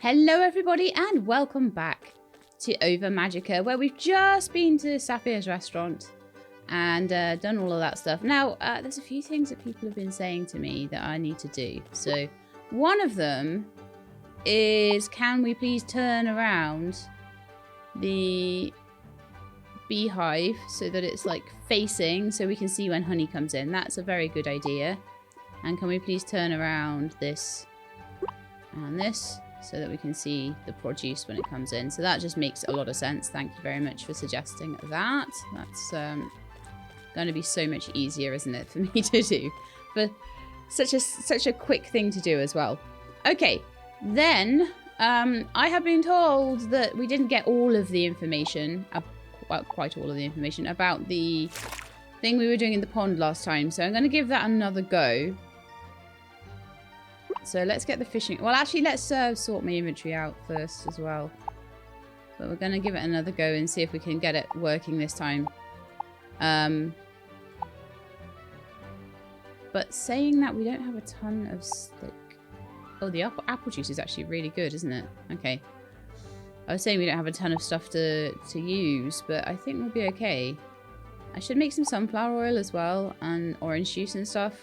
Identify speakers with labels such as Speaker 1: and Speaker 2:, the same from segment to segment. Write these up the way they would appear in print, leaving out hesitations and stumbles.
Speaker 1: Hello everybody and welcome back to Ova Magica, where we've just been to Saphir's restaurant and done all of that stuff. Now, there's a few things that people have been saying to me that I need to do. So, one of them is, can we please turn around the beehive so that it's like facing so we can see when honey comes in. That's a very good idea. And can we please turn around this and this so that we can see the produce when it comes in. So that just makes a lot of sense. Thank you very much for suggesting that. That's going to be so much easier, isn't it, for me to do? But such a quick thing to do as well. Okay, then I have been told that we didn't get all of the information, well, quite all of the information about the thing we were doing in the pond last time. So I'm going to give that another go. So let's get the fishing. Well, actually, let's sort my inventory out first as well. But we're going to give it another go and see if we can get it working this time. But saying that, we don't have a ton of stick. Oh, the apple juice is actually really good, isn't it? Okay. I was saying we don't have a ton of stuff to use, but I think we'll be okay. I should make some sunflower oil as well, and orange juice and stuff.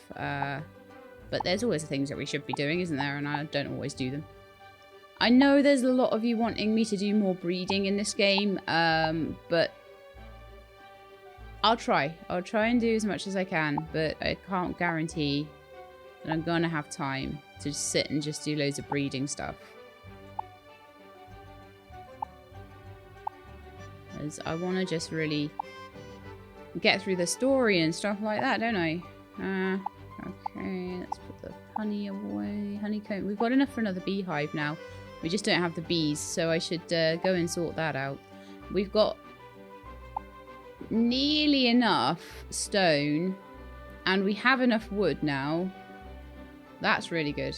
Speaker 1: But there's always things that we should be doing, isn't there? And I don't always do them. I know there's a lot of you wanting me to do more breeding in this game, but I'll try. I'll try and do as much as I can, but I can't guarantee that I'm going to have time to just sit and just do loads of breeding stuff. Because I want to just really get through the story and stuff like that, don't I? Okay, let's put the honey away. Honeycomb. We've got enough for another beehive now. We just don't have the bees, so I should go and sort that out. We've got nearly enough stone, and we have enough wood now. That's really good.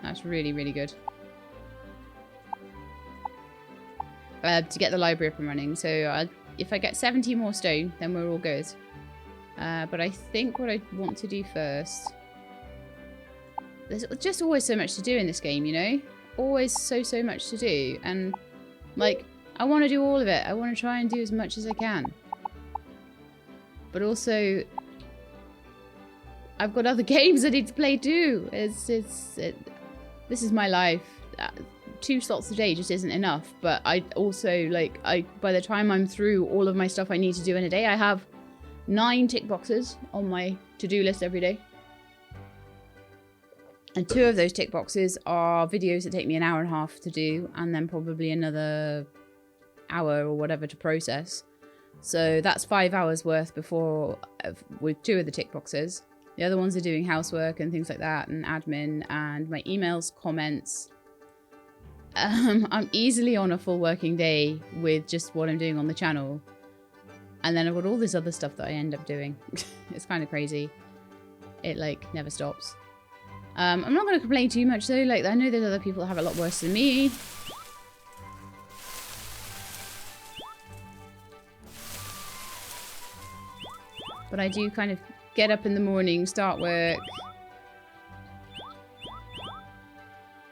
Speaker 1: That's really, really good. To get the library up and running. So if I get 70 more stone, then we're all good. But I think what I want to do first... There's just always so much to do in this game, you know? Always so much to do. And, like, I want to do all of it. I want to try and do as much as I can. But also, I've got other games I need to play too. This is my life. 2 slots a day just isn't enough. But I also, like, by the time I'm through all of my stuff I need to do in a day, I have 9 tick boxes on my to-do list every day. And 2 of those tick boxes are videos that take me an hour and a half to do, and then probably another hour or whatever to process. So that's 5 hours worth before with 2 of the tick boxes. The other ones are doing housework and things like that, and admin, and my emails, comments. I'm easily on a full working day with just what I'm doing on the channel. And then I've got all this other stuff that I end up doing. It's kind of crazy. It, like, never stops. I'm not going to complain too much, though. Like, I know there's other people that have it a lot worse than me. But I do kind of get up in the morning, start work.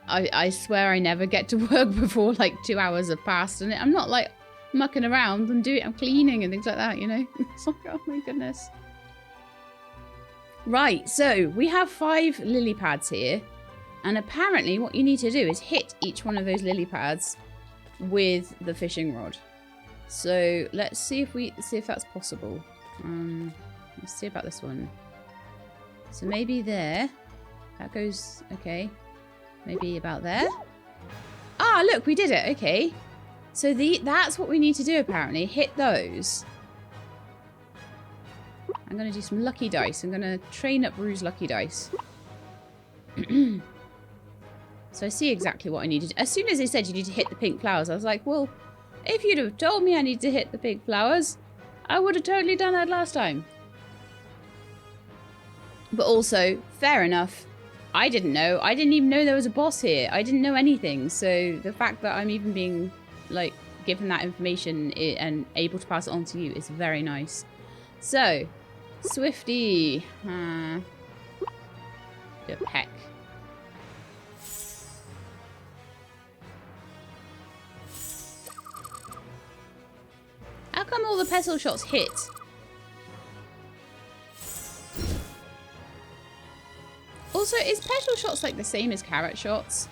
Speaker 1: I swear I never get to work before, like, 2 hours have passed. And I'm not, like, mucking around. I'm cleaning and things like that, you know? It's like, oh my goodness. Right, so we have 5 lily pads here. And apparently what you need to do is hit each one of those lily pads with the fishing rod. So let's see if that's possible. Let's see about this one. So maybe there. That goes, okay. Maybe about there. Ah, look, we did it. Okay. So that's what we need to do, apparently. Hit those. I'm going to do some lucky dice. I'm going to train up Rue's lucky dice. So I see exactly what I needed. As soon as they said you need to hit the pink flowers, I was like, well, if you'd have told me I need to hit the pink flowers, I would have totally done that last time. But also, fair enough. I didn't know. I didn't even know there was a boss here. I didn't know anything. So the fact that I'm even being, like, given that information and able to pass it on to you is very nice. So, Swifty. The peck. come all the petal shots hit? Also, is petal shots like the same as carrot shots?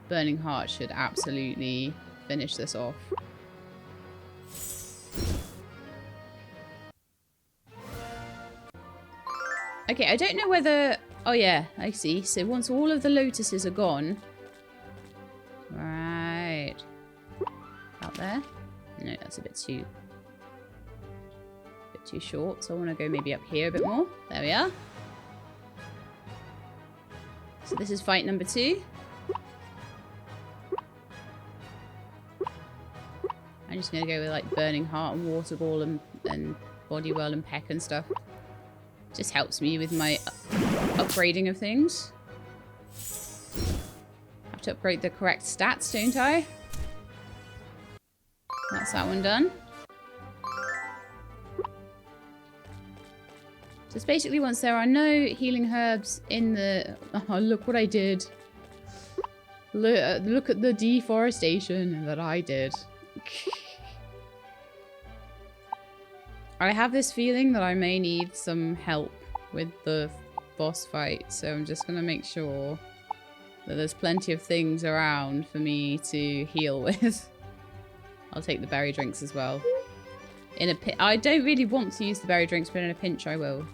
Speaker 1: Burning Heart should absolutely finish this off. Okay, I don't know whether... Oh yeah, I see. So once all of the lotuses are gone... Right. Out there? No, that's a bit too short. So I want to go maybe up here a bit more. There we are. So this is fight number 2. I'm just going to go with like Burning Heart and Water Ball and Body Whirl and Peck and stuff. Just helps me with my upgrading of things. Have to upgrade the correct stats, don't I? That's that one done. So it's basically once there are no healing herbs in the... Oh, look what I did. Look at the deforestation that I did. I have this feeling that I may need some help with the boss fight, so I'm just going to make sure that there's plenty of things around for me to heal with. I'll take the berry drinks as well. I don't really want to use the berry drinks, but in a pinch I will.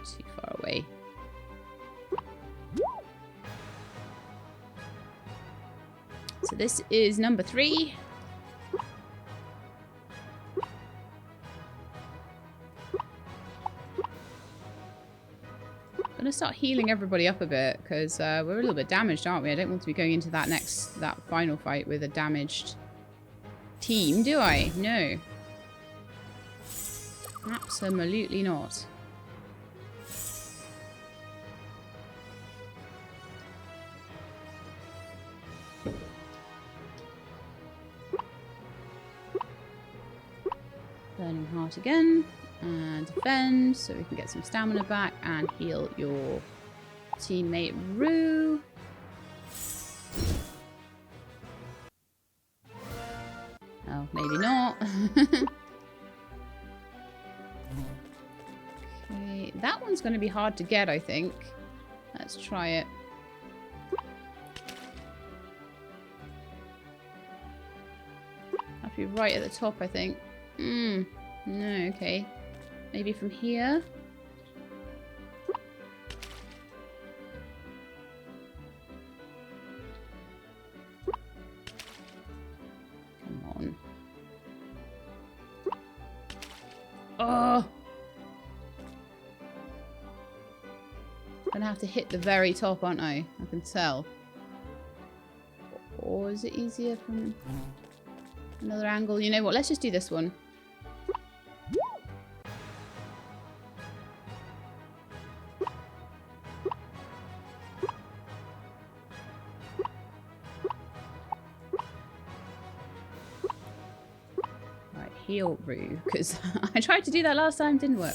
Speaker 1: Too far away. So this is number 3. I'm gonna start healing everybody up a bit because we're a little bit damaged, aren't we? I don't want to be going into that final fight with a damaged team, do I? No. Absolutely not. Burning Heart again, and defend, so we can get some stamina back and heal your teammate Rue. Oh, maybe not. Okay, that one's going to be hard to get, I think. Let's try it. Have to be right at the top, I think. No, okay. Maybe from here? Come on. Oh! I'm gonna have to hit the very top, aren't I? I can tell. Or is it easier from another angle? You know what? Let's just do this one. Heal Rue, because I tried to do that last time, didn't work.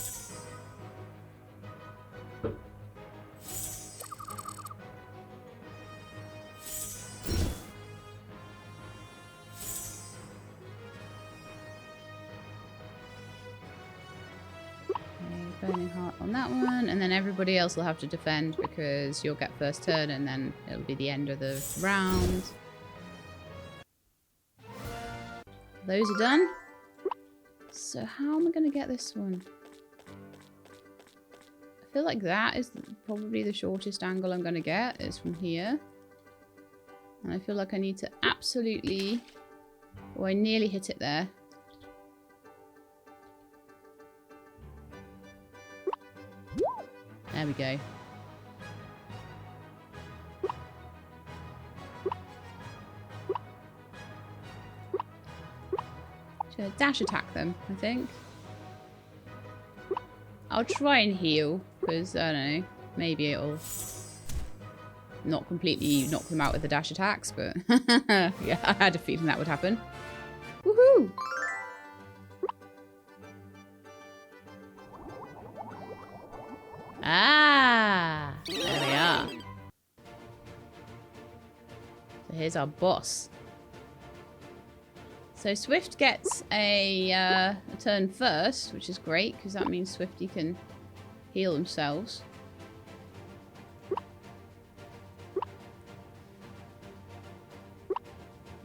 Speaker 1: Okay, Burning Heart on that one, and then everybody else will have to defend because you'll get first turn and then it'll be the end of the round. Those are done. So how am I going to get this one? I feel like that is probably the shortest angle I'm going to get, is from here. And I feel like I need to absolutely... Oh, I nearly hit it there. There we go. Should dash attack them, I think. I'll try and heal, because, I don't know, maybe it'll not completely knock them out with the dash attacks, but yeah, I had a feeling that would happen. Woohoo! Ah, there we are. So here's our boss. So Swift gets a turn first, which is great because that means Swifty can heal themselves.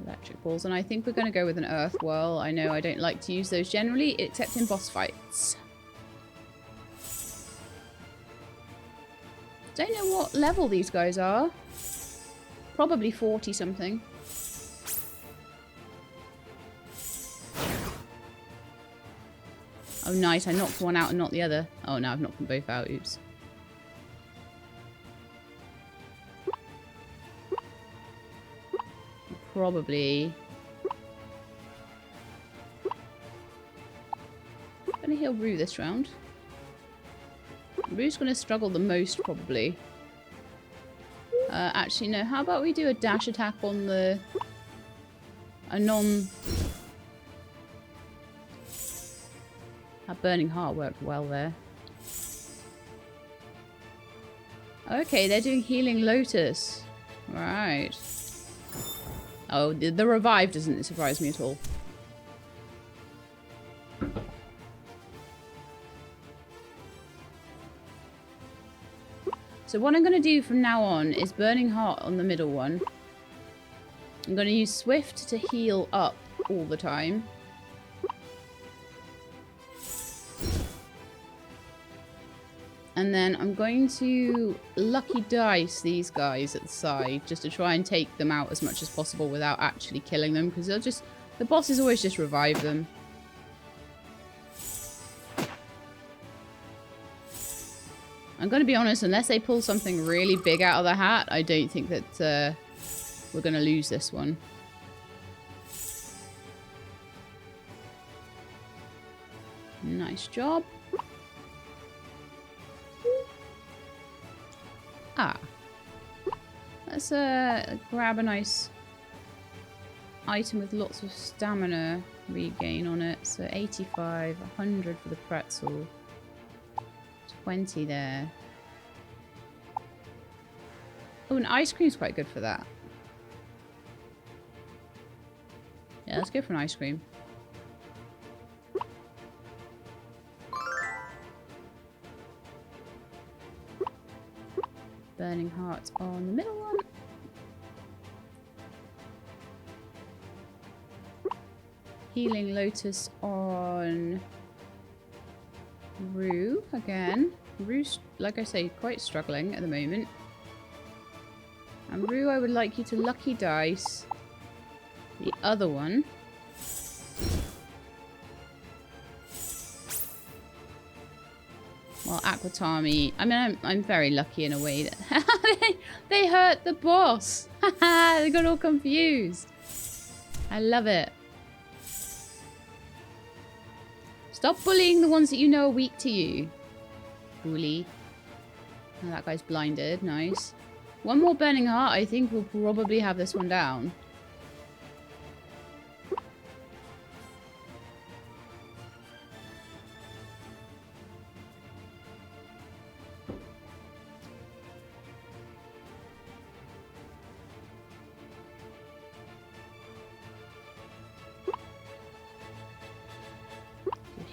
Speaker 1: Electric balls, and I think we're going to go with an earth whirl. I know I don't like to use those generally, except in boss fights. Don't know what level these guys are. Probably 40 something. Oh nice, I knocked one out and not the other. Oh no, I've knocked them both out, oops. Probably gonna heal Rue this round. Rue's gonna struggle the most probably. Actually no, how about we do a dash attack on the That burning heart worked well there. Okay, they're doing healing lotus. Right. Oh, the revive doesn't surprise me at all. So what I'm going to do from now on is Burning Heart on the middle one. I'm going to use Swift to heal up all the time. And then I'm going to Lucky Dice these guys at the side just to try and take them out as much as possible without actually killing them, because they'll just, the bosses always just revive them. I'm going to be honest, unless they pull something really big out of the hat, I don't think that we're going to lose this one. Nice job. Ah. Let's grab a nice item with lots of stamina regain on it. So 85, 100 for the pretzel. 20 there. Oh, and ice cream's quite good for that. Yeah, let's go for an ice cream. Burning Heart on the middle one. Healing Lotus on Rue again. Rue's, like I say, quite struggling at the moment. And Rue, I would like you to Lucky Dice the other one. Well, Aquatami, I mean, I'm very lucky in a way that they hurt the boss. They got all confused. I love it. Stop bullying the ones that you know are weak to you. Bully. Oh, that guy's blinded. Nice. One more Burning Heart, I think we'll probably have this one down.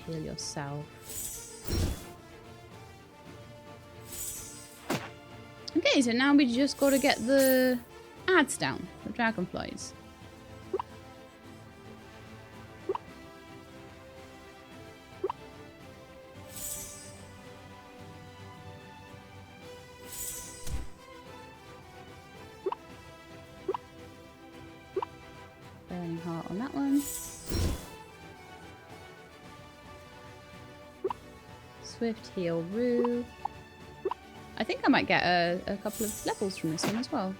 Speaker 1: Heal yourself. Okay, so now we just got to get the ads down, the dragonflies. Burning Heart on that one. Swift heal Rue. I think I might get a couple of levels from this one as well.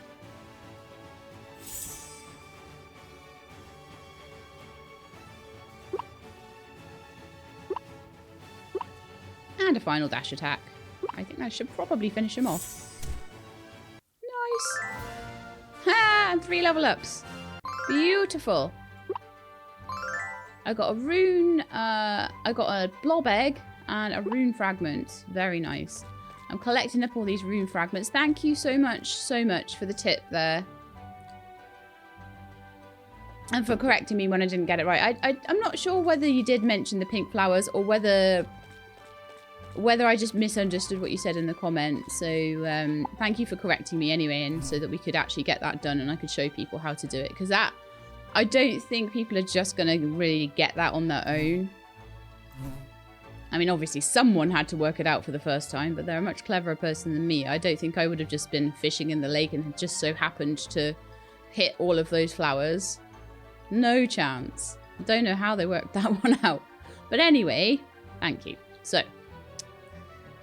Speaker 1: And a final dash attack. I think that should probably finish him off. Nice. Ha! And 3 level ups. Beautiful. I got a rune, I got a blob egg and a rune fragment. Very nice. I'm collecting up all these rune fragments. Thank you so much for the tip there. And for correcting me when I didn't get it right. I'm not sure whether you did mention the pink flowers or whether I just misunderstood what you said in the comments. So thank you for correcting me anyway, and so that we could actually get that done and I could show people how to do it. Because that, I don't think people are just going to really get that on their own. I mean, obviously someone had to work it out for the first time, but they're a much cleverer person than me. I don't think I would have just been fishing in the lake and had just so happened to hit all of those flowers. No chance. I don't know how they worked that one out. But anyway, thank you. So,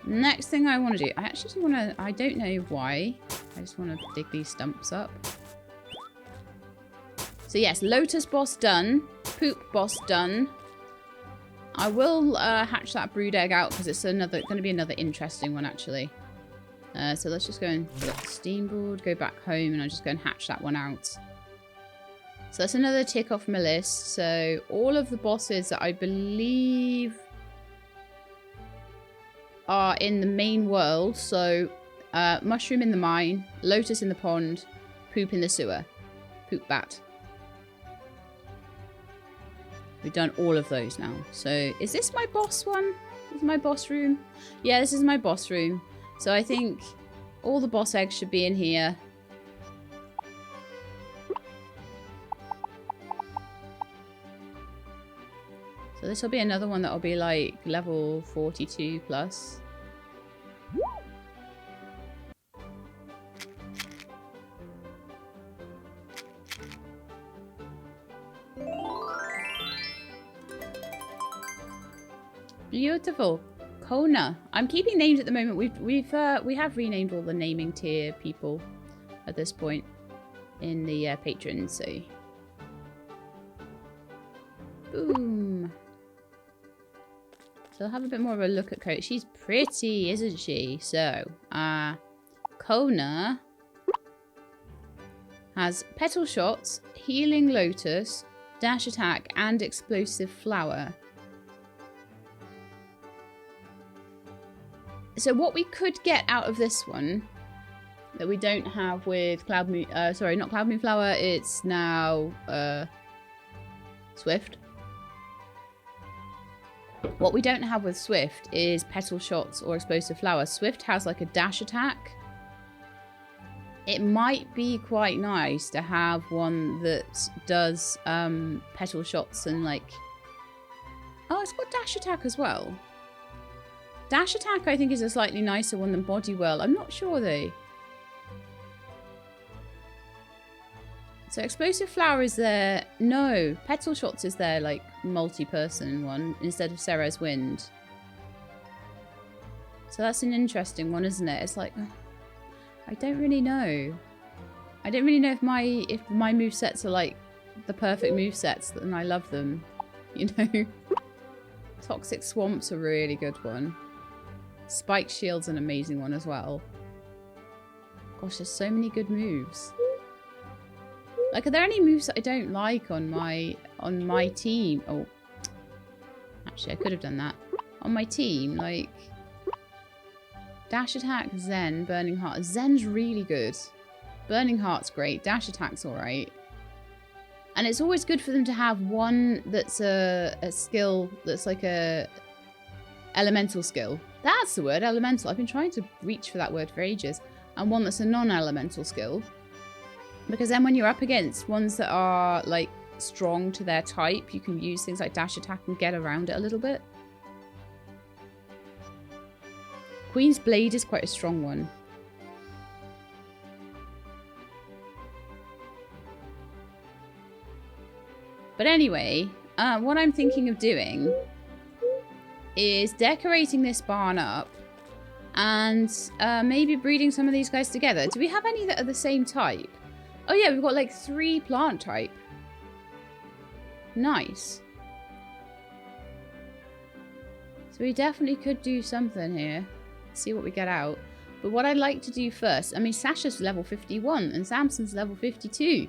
Speaker 1: next thing I want to do, I actually want to, I don't know why, I just want to dig these stumps up. So yes, Lotus boss done, Poop boss done. I will hatch that brood egg out because it's going to be another interesting one actually. So let's just go and put up the steam board, go back home, and I'll just go and hatch that one out. So that's another tick off my list. So all of the bosses that I believe are in the main world. So mushroom in the mine, lotus in the pond, poop in the sewer, poop bat. We've done all of those now. So is this my boss one? Is my boss room? Yeah, this is my boss room. So I think all the boss eggs should be in here. So this will be another one that will be like level 42 plus. Beautiful. Kona. I'm keeping names at the moment. We have renamed all the naming tier people at this point in the patrons. So boom. So I'll have a bit more of a look at Kona. She's pretty, isn't she? So Kona has petal shots, healing lotus, dash attack, and explosive flower. So what we could get out of this one that we don't have with Cloud Moon, sorry, not Cloud Moon Flower, it's now Swift. What we don't have with Swift is petal shots or explosive flower. Swift has like a dash attack. It might be quite nice to have one that does petal shots and like, oh, it's got dash attack as well. Dash attack, I think, is a slightly nicer one than body whirl. I'm not sure, though. So explosive flower is there. No, petal shots is there, like, multi-person one instead of Ceres Wind. So that's an interesting one, isn't it? It's like, I don't really know. I don't really know if my movesets are, like, the perfect movesets, and I love them. You know? Toxic Swamp's a really good one. Spike Shield's an amazing one as well. Gosh, there's so many good moves. Like, are there any moves that I don't like on my team? Oh, actually, I could have done that. On my team, like, Dash Attack, Zen, Burning Heart. Zen's really good. Burning Heart's great. Dash Attack's alright. And it's always good for them to have one that's a skill that's like a elemental skill. That's the word, elemental. I've been trying to reach for that word for ages. And one that's a non-elemental skill. Because then when you're up against ones that are, like, strong to their type, you can use things like dash attack and get around it a little bit. Queen's Blade is quite a strong one. But anyway, what I'm thinking of doing is decorating this barn up and maybe breeding some of these guys together. Do we have any that are the same type? Oh yeah, we've got like 3 plant type. Nice. So we definitely could do something here. See what we get out. But what I'd like to do first, I mean, Sasha's level 51 and Samson's level 52.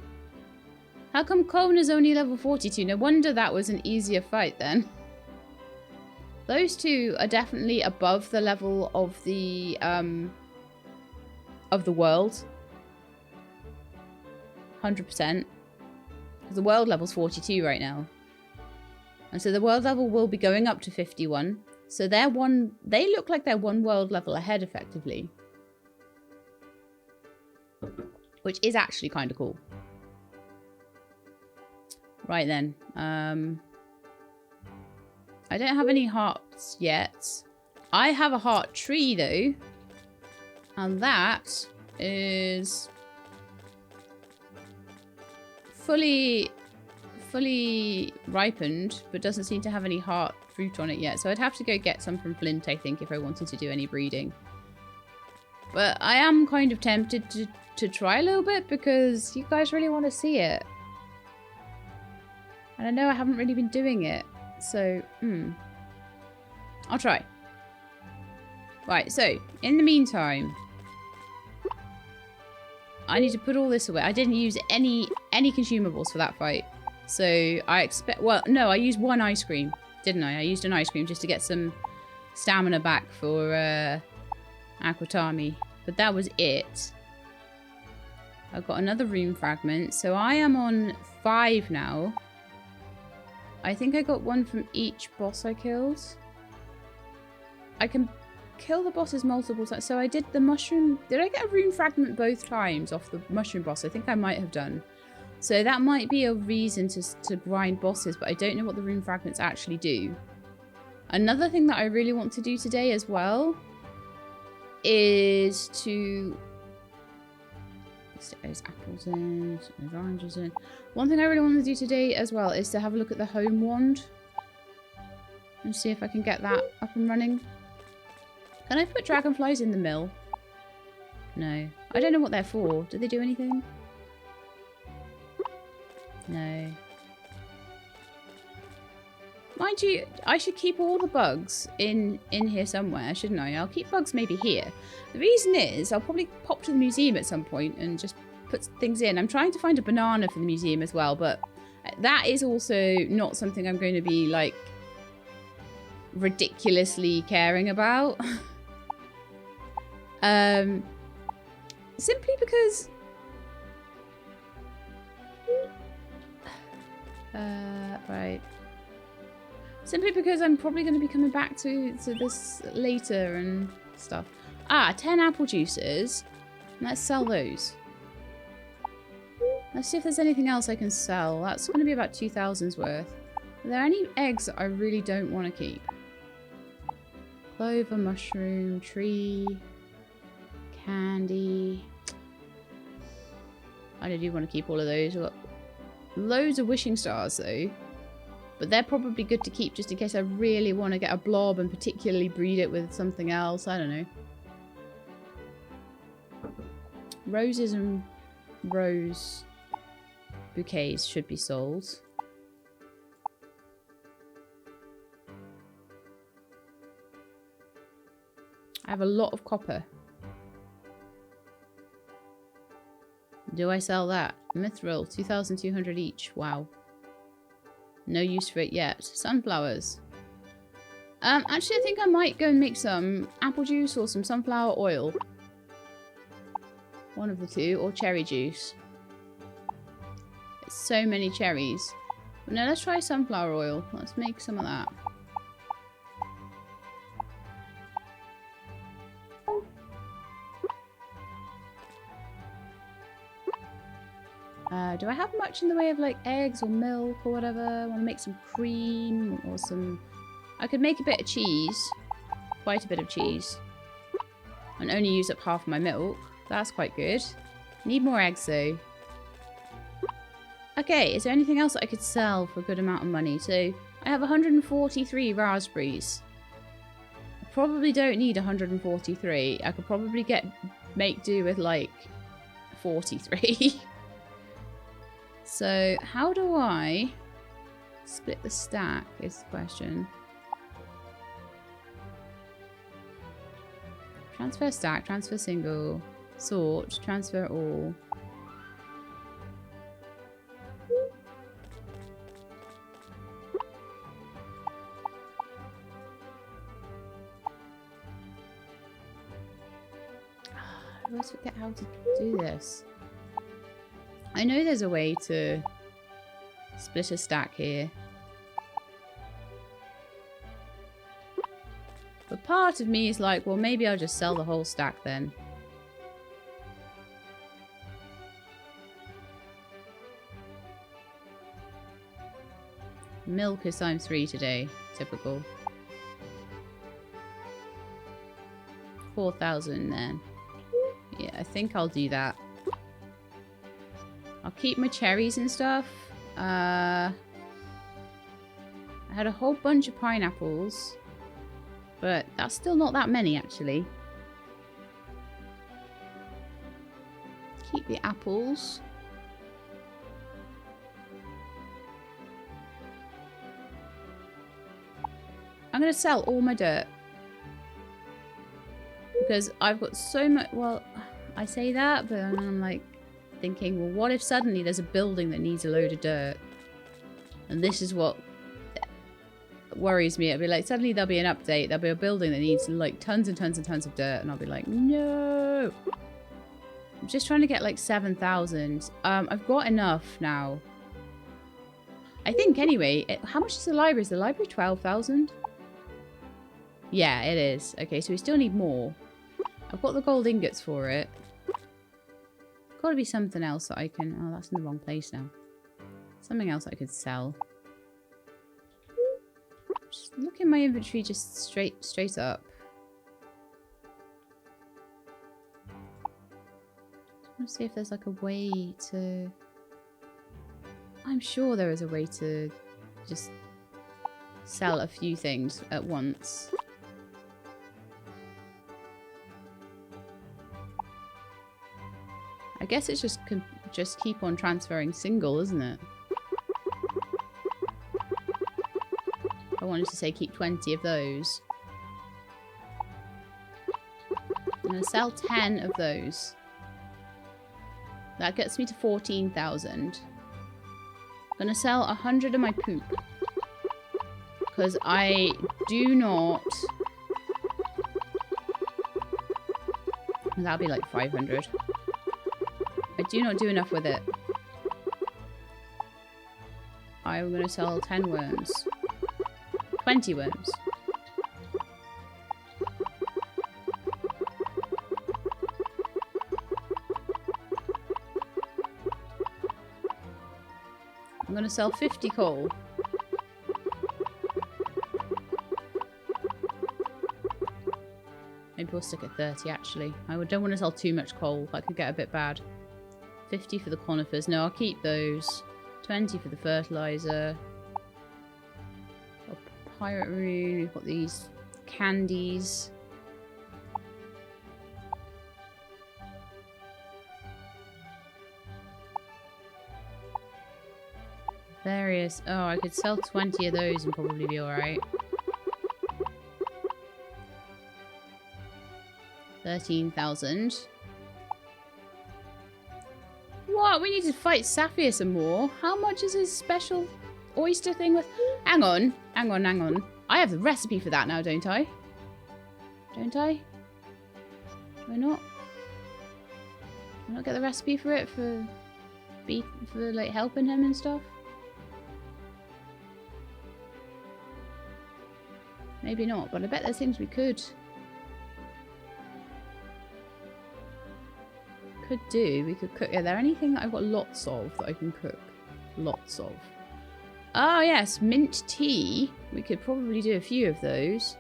Speaker 1: How come Kona's only level 42? No wonder that was an easier fight then. Those two are definitely above the level of the world. 100%. Because the world level's 42 right now. And so the world level will be going up to 51. So they look like they're one world level ahead effectively. Which is actually kind of cool. Right then. I don't have any hearts yet. I have a heart tree though. And that is fully ripened, but doesn't seem to have any heart fruit on it yet. So I'd have to go get some from Flint, I think, if I wanted to do any breeding. But I am kind of tempted to try a little bit because you guys really want to see it. And I know I haven't really been doing it. So, I'll try. Right, so, in the meantime, I need to put all this away. I didn't use any consumables for that fight. So, I expect... Well, no, I used one ice cream, didn't I? I used an ice cream just to get some stamina back for Aquatami. But that was it. I've got another rune fragment. So, I am on 5 now. I think I got one from each boss I killed. I can kill the bosses multiple times. So I did the mushroom. Did I get a rune fragment both times off the mushroom boss? I think I might have done. So that might be a reason to grind bosses, but I don't know what the rune fragments actually do. Another thing that I really want to do today as well is to... There's apples in, there's oranges in. One thing I really want to do today as well is to have a look at the home wand. And see if I can get that up and running. Can I put dragonflies in the mill? No. I don't know what they're for. Do they do anything? No. Mind you, I should keep all the bugs in here somewhere, shouldn't I? I'll keep bugs maybe here. The reason is I'll probably pop to the museum at some point and just put things in. I'm trying to find a banana for the museum as well, but that is also not something I'm going to be, like, ridiculously caring about. Simply because... right. Simply because I'm probably going to be coming back to this later and stuff. 10 apple juices. Let's sell those. Let's see if there's anything else I can sell. That's going to be about 2,000's worth. Are there any eggs that I really don't want to keep? Clover, mushroom, tree, candy. I do want to keep all of those. I've got loads of wishing stars though. But they're probably good to keep just in case I really want to get a blob and particularly breed it with something else. I don't know. Roses and rose bouquets should be sold. I have a lot of copper. Do I sell that? Mithril, 2,200 each. Wow. No use for it yet. Sunflowers. Actually, I think I might go and make some apple juice or some sunflower oil. One of the two. Or cherry juice. It's so many cherries. But no, let's try sunflower oil. Let's make some of that. Do I have much in the way of like eggs or milk or whatever? I want to make some cream or some... I could make a bit of cheese. Quite a bit of cheese. And only use up half my milk. That's quite good. Need more eggs though. Okay, is there anything else that I could sell for a good amount of money? So, I have 143 raspberries. I probably don't need 143. I could probably make do with like 43. So, how do I split the stack is the question. Transfer stack, transfer single, sort, transfer all. always forget how to do this. I know there's a way to split a stack here. But part of me is like, well, maybe I'll just sell the whole stack then. Milk is times 3 today. Typical. 4,000 then. Yeah, I think I'll do that. I'll keep my cherries and stuff. I had a whole bunch of pineapples. But that's still not that many, actually. Keep the apples. I'm going to sell all my dirt. Because I've got so much... Well, I say that, but I'm like thinking, well, what if suddenly there's a building that needs a load of dirt? And this is what worries me. It'll be like, suddenly there'll be an update. There'll be a building that needs like tons and tons and tons of dirt. And I'll be like, no. I'm just trying to get like 7,000. I've got enough now. I think anyway. How much is the library? Is the library 12,000? Yeah, it is. Okay, so we still need more. I've got the gold ingots for it. Got to be something else that I can... Oh, that's in the wrong place now. Something else I could sell. Just look in my inventory just straight up. I want to see if there's like a way to... I'm sure there is a way to just sell a few things at once. I guess it's just keep on transferring single, isn't it? I wanted to say keep 20 of those. I'm going to sell 10 of those. That gets me to 14,000. I'm going to sell 100 of my poop. Because I do not... That'll be like 500. I do not do enough with it. I'm going to sell 10 worms. 20 worms. I'm going to sell 50 coal. Maybe we'll stick at 30 actually. I don't want to sell too much coal. That could get a bit bad. 50 for the conifers. No, I'll keep those. 20 for the fertilizer. Pirate rune. We've got these candies. Various. Oh, I could sell 20 of those and probably be alright. 13,000. What? We need to fight Sapphire some more. How much is his special oyster thing with? Hang on. Hang on, hang on. I have the recipe for that now, don't I? Don't I? Do I not? Do I not get the recipe for it for like helping him and stuff? Maybe not, but I bet there's things we could do. We could cook. Are there anything that I've got lots of that I can cook? Lots of. Oh yes, mint tea. We could probably do a few of those.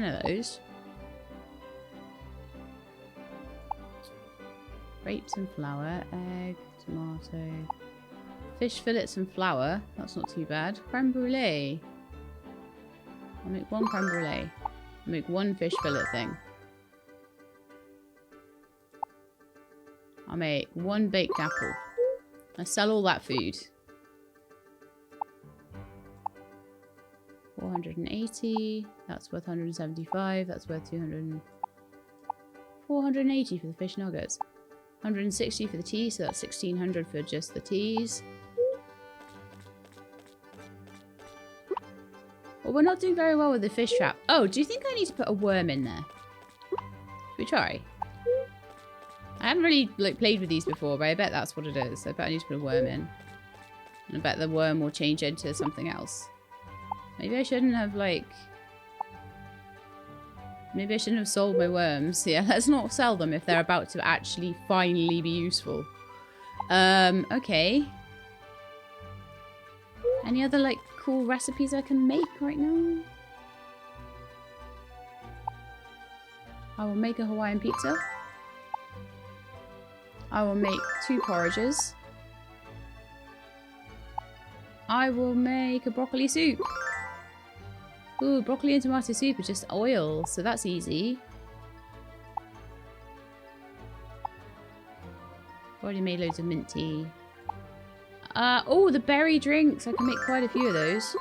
Speaker 1: Of those. Grapes and flour, egg, tomato, fish fillets and flour. That's not too bad. Creme brulee. I'll make one creme brulee. I'll make one fish fillet thing. I'll make one baked apple. I sell all that food. 480. That's worth 175. That's worth 200. 480 for the fish nuggets. 160 for the tea, so that's 1600 for just the teas. Well, we're not doing very well with the fish trap. Oh, do you think I need to put a worm in there? Should we try? I haven't really played with these before, but I bet that's what it is. I bet I need to put a worm in. And I bet the worm will change into something else. Maybe I shouldn't have, like... Maybe I shouldn't have sold my worms. Yeah, let's not sell them if they're about to actually finally be useful. Okay. Any other, like, cool recipes I can make right now? I will make a Hawaiian pizza. I will make 2 porridges. I will make a broccoli soup. Ooh, broccoli and tomato soup are just oil, so that's easy. Already made loads of mint tea. Oh, the berry drinks. I can make quite a few of those.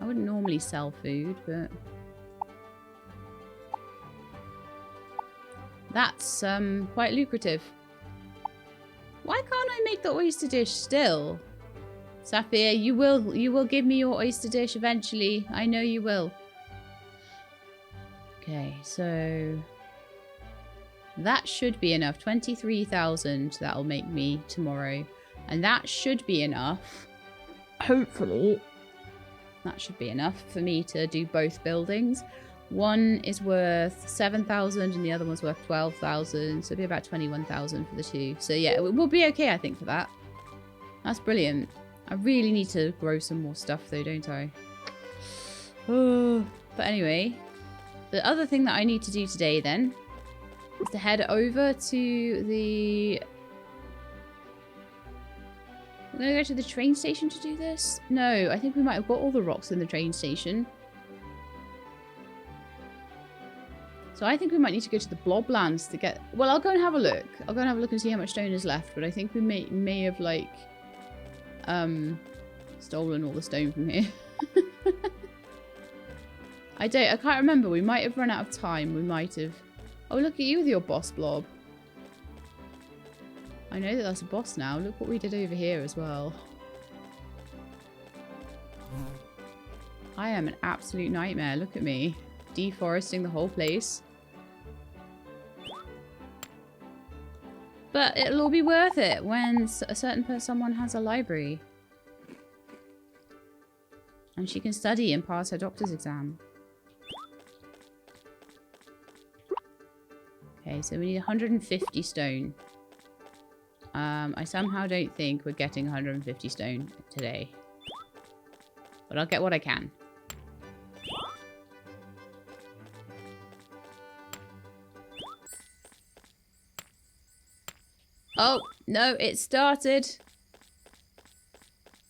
Speaker 1: I wouldn't normally sell food, but... That's quite lucrative. Why can't I make the oyster dish still? Sapphire, you will give me your oyster dish eventually. I know you will. Okay, so that should be enough. 23,000 that'll make me tomorrow. And that should be enough. Hopefully. That should be enough for me to do both buildings. One is worth 7,000 and the other one's worth 12,000. So it'll be about 21,000 for the two. So yeah, we'll be okay, I think, for that. That's brilliant. I really need to grow some more stuff though, don't I? Oh. But anyway, the other thing that I need to do today then is to head over to the... We're going to go to the train station to do this? No, I think we might have got all the rocks in the train station. So I think we might need to go to the Blob lands to get... Well, I'll go and have a look. I'll go and have a look and see how much stone is left. But I think we may have, like... stolen all the stone from here. I can't remember. We might have run out of time. We might have... Oh, look at you with your boss, Blob. I know that that's a boss now. Look what we did over here as well. I am an absolute nightmare. Look at me. Deforesting the whole place. But it'll all be worth it when someone has a library. And she can study and pass her doctor's exam. Okay, so we need 150 stone. I somehow don't think we're getting 150 stone today. But I'll get what I can. Oh, no, it started.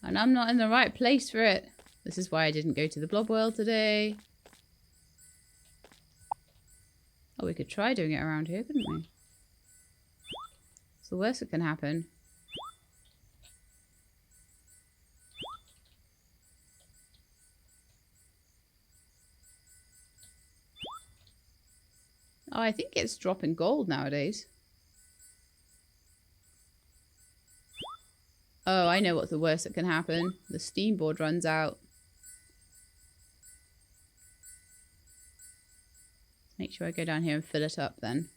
Speaker 1: And I'm not in the right place for it. This is why I didn't go to the Blob World today. Oh, we could try doing it around here, couldn't we? It's the worst that can happen. Oh, I think it's dropping gold nowadays. Oh, I know what's the worst that can happen. The steam board runs out. Make sure I go down here and fill it up then.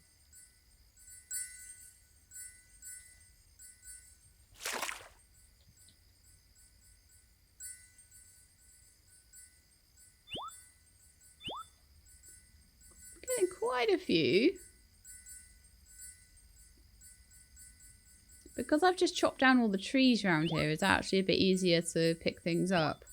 Speaker 1: I'm getting quite a few. Because I've just chopped down all the trees around here, it's actually a bit easier to pick things up.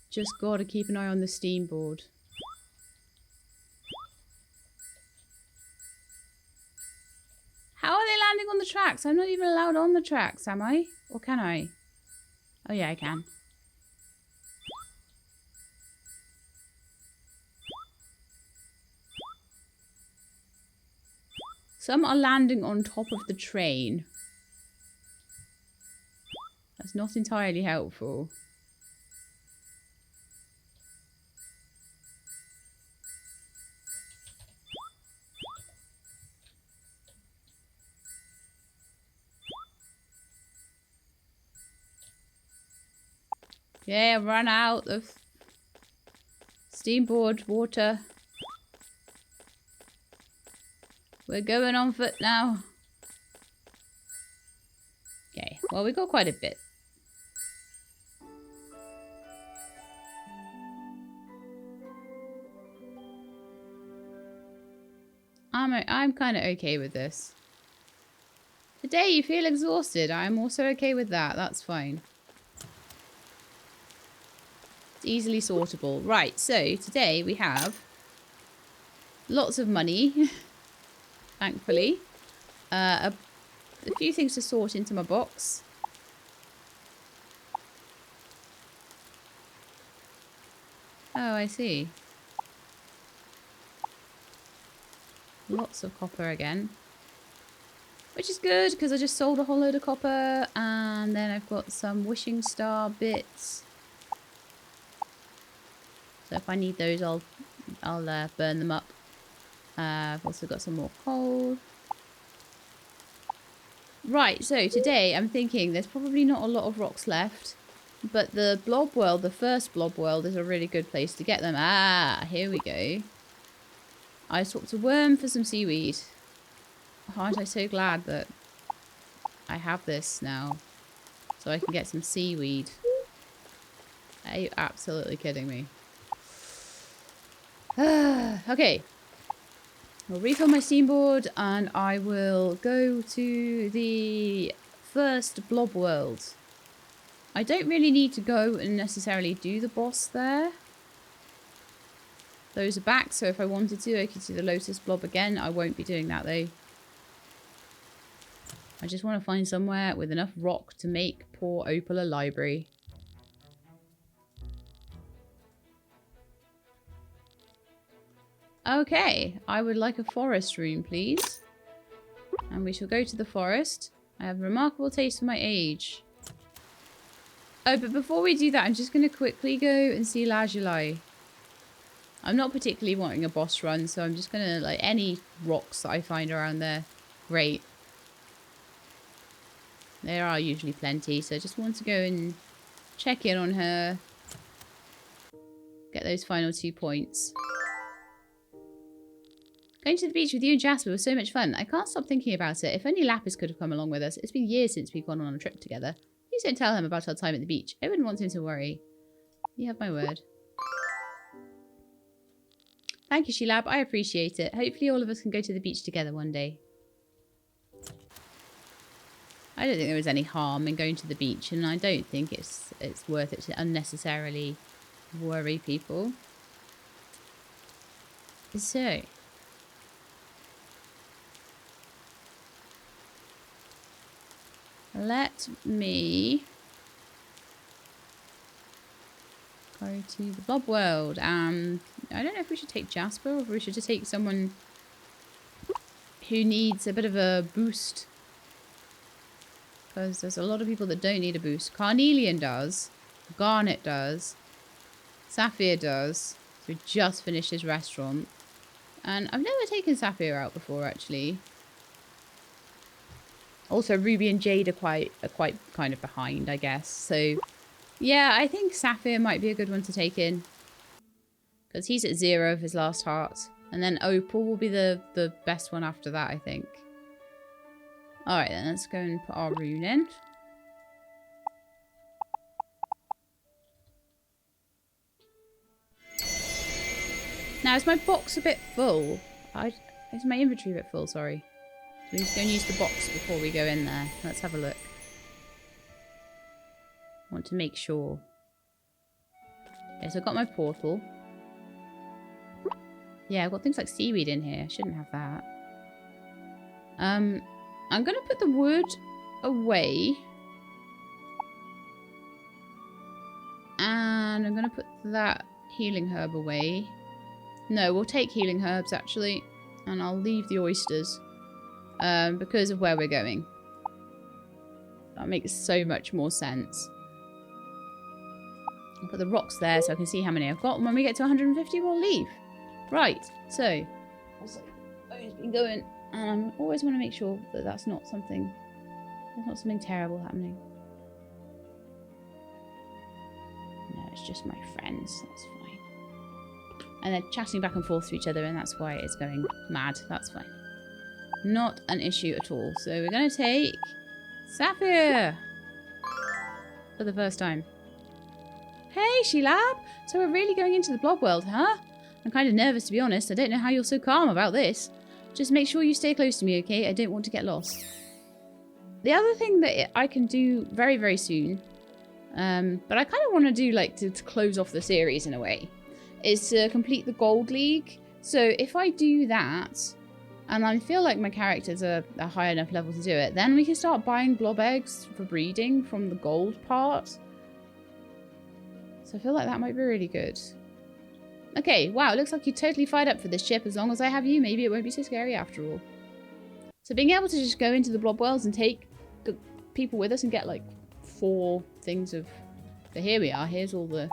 Speaker 1: Just gotta keep an eye on the steam board. How are they landing on the tracks? I'm not even allowed on the tracks, am I? Or can I? Oh yeah, I can. Some are landing on top of the train. That's not entirely helpful. Yeah, run out of steamboard water. We're going on foot now. Okay, well, we got quite a bit. I'm kind of okay with this. Today you feel exhausted. I'm also okay with that. That's fine. It's easily sortable. Right, so today we have lots of money, thankfully. A few things to sort into my box. Oh, I see. Lots of copper again. Which is good, because I just sold a whole load of copper. And then I've got some wishing star bits. So if I need those, I'll burn them up. I've also got some more coal. Right, so today I'm thinking there's probably not a lot of rocks left. But the blob world, the first blob world, is a really good place to get them. Ah, here we go. I swapped a worm for some seaweed. Oh, aren't I so glad that I have this now. So I can get some seaweed. Are you absolutely kidding me? Okay. I'll refill my steamboard and I will go to the first blob world. I don't really need to go and necessarily do the boss there. Those are back, so if I wanted to, I could do the Lotus blob again. I won't be doing that though. I just want to find somewhere with enough rock to make poor Opal a library. Okay, I would like a forest room, please. And we shall go to the forest. I have remarkable taste for my age. Oh, but before we do that, I'm just going to quickly go and see Lajulai. I'm not particularly wanting a boss run, so I'm just going to, like, any rocks that I find around there. Great. There are usually plenty, so I just want to go and check in on her. Get those final 2 points. Going to the beach with you and Jasper was so much fun. I can't stop thinking about it. If only Lapis could have come along with us. It's been years since we've gone on a trip together. Please don't tell him about our time at the beach. I wouldn't want him to worry. You have my word. Thank you, Shilab. I appreciate it. Hopefully all of us can go to the beach together one day. I don't think there was any harm in going to the beach, and I don't think it's worth it to unnecessarily worry people. So... let me go to the Blob world. I don't know if we should take Jasper or if we should just take someone who needs a bit of a boost. Because there's a lot of people that don't need a boost. Carnelian does. Garnet does. Sapphire does. So we just finished his restaurant. And I've never taken Sapphire out before, actually. Also, Ruby and Jade are quite kind of behind, I guess. So, yeah, I think Sapphire might be a good one to take in. Because he's at 0 of his last heart. And then Opal will be the best one after that, I think. Alright then, let's go and put our rune in. Now, is my box a bit full? Is my inventory a bit full, sorry. So we need to go and use the box before we go in there. Let's have a look. I want to make sure. Okay, so I've got my portal. Yeah, I've got things like seaweed in here. I shouldn't have that. I'm going to put the wood away. And I'm going to put that healing herb away. No, we'll take healing herbs, actually. And I'll leave the oysters. because of where we're going. That makes so much more sense. I'll put the rocks there so I can see how many I've got. And when we get to 150, we'll leave. Right, so also, I've been going, and I always want to make sure that that's not something, there's not something terrible happening. No, it's just my friends. That's fine. And they're chatting back and forth to each other, and that's why it's going mad. That's fine. Not an issue at all. So we're going to take Sapphire for the first time. Hey, She-Lab! So we're really going into the Blob world, huh? I'm kind of nervous, to be honest. I don't know how you're so calm about this. Just make sure you stay close to me, okay? I don't want to get lost. The other thing that I can do very, very soon, but I kind of want to do, like, to close off the series in a way, is to complete the Gold League. So if I do that, and I feel like my characters are a high enough level to do it, then we can start buying blob eggs for breeding from the gold part. So I feel like that might be really good. Okay, wow, it looks like you're totally fired up for this ship. As long as I have you, maybe it won't be so scary after all. So being able to just go into the blob worlds and take the people with us and get like 4 things of... So here we are, here's all the...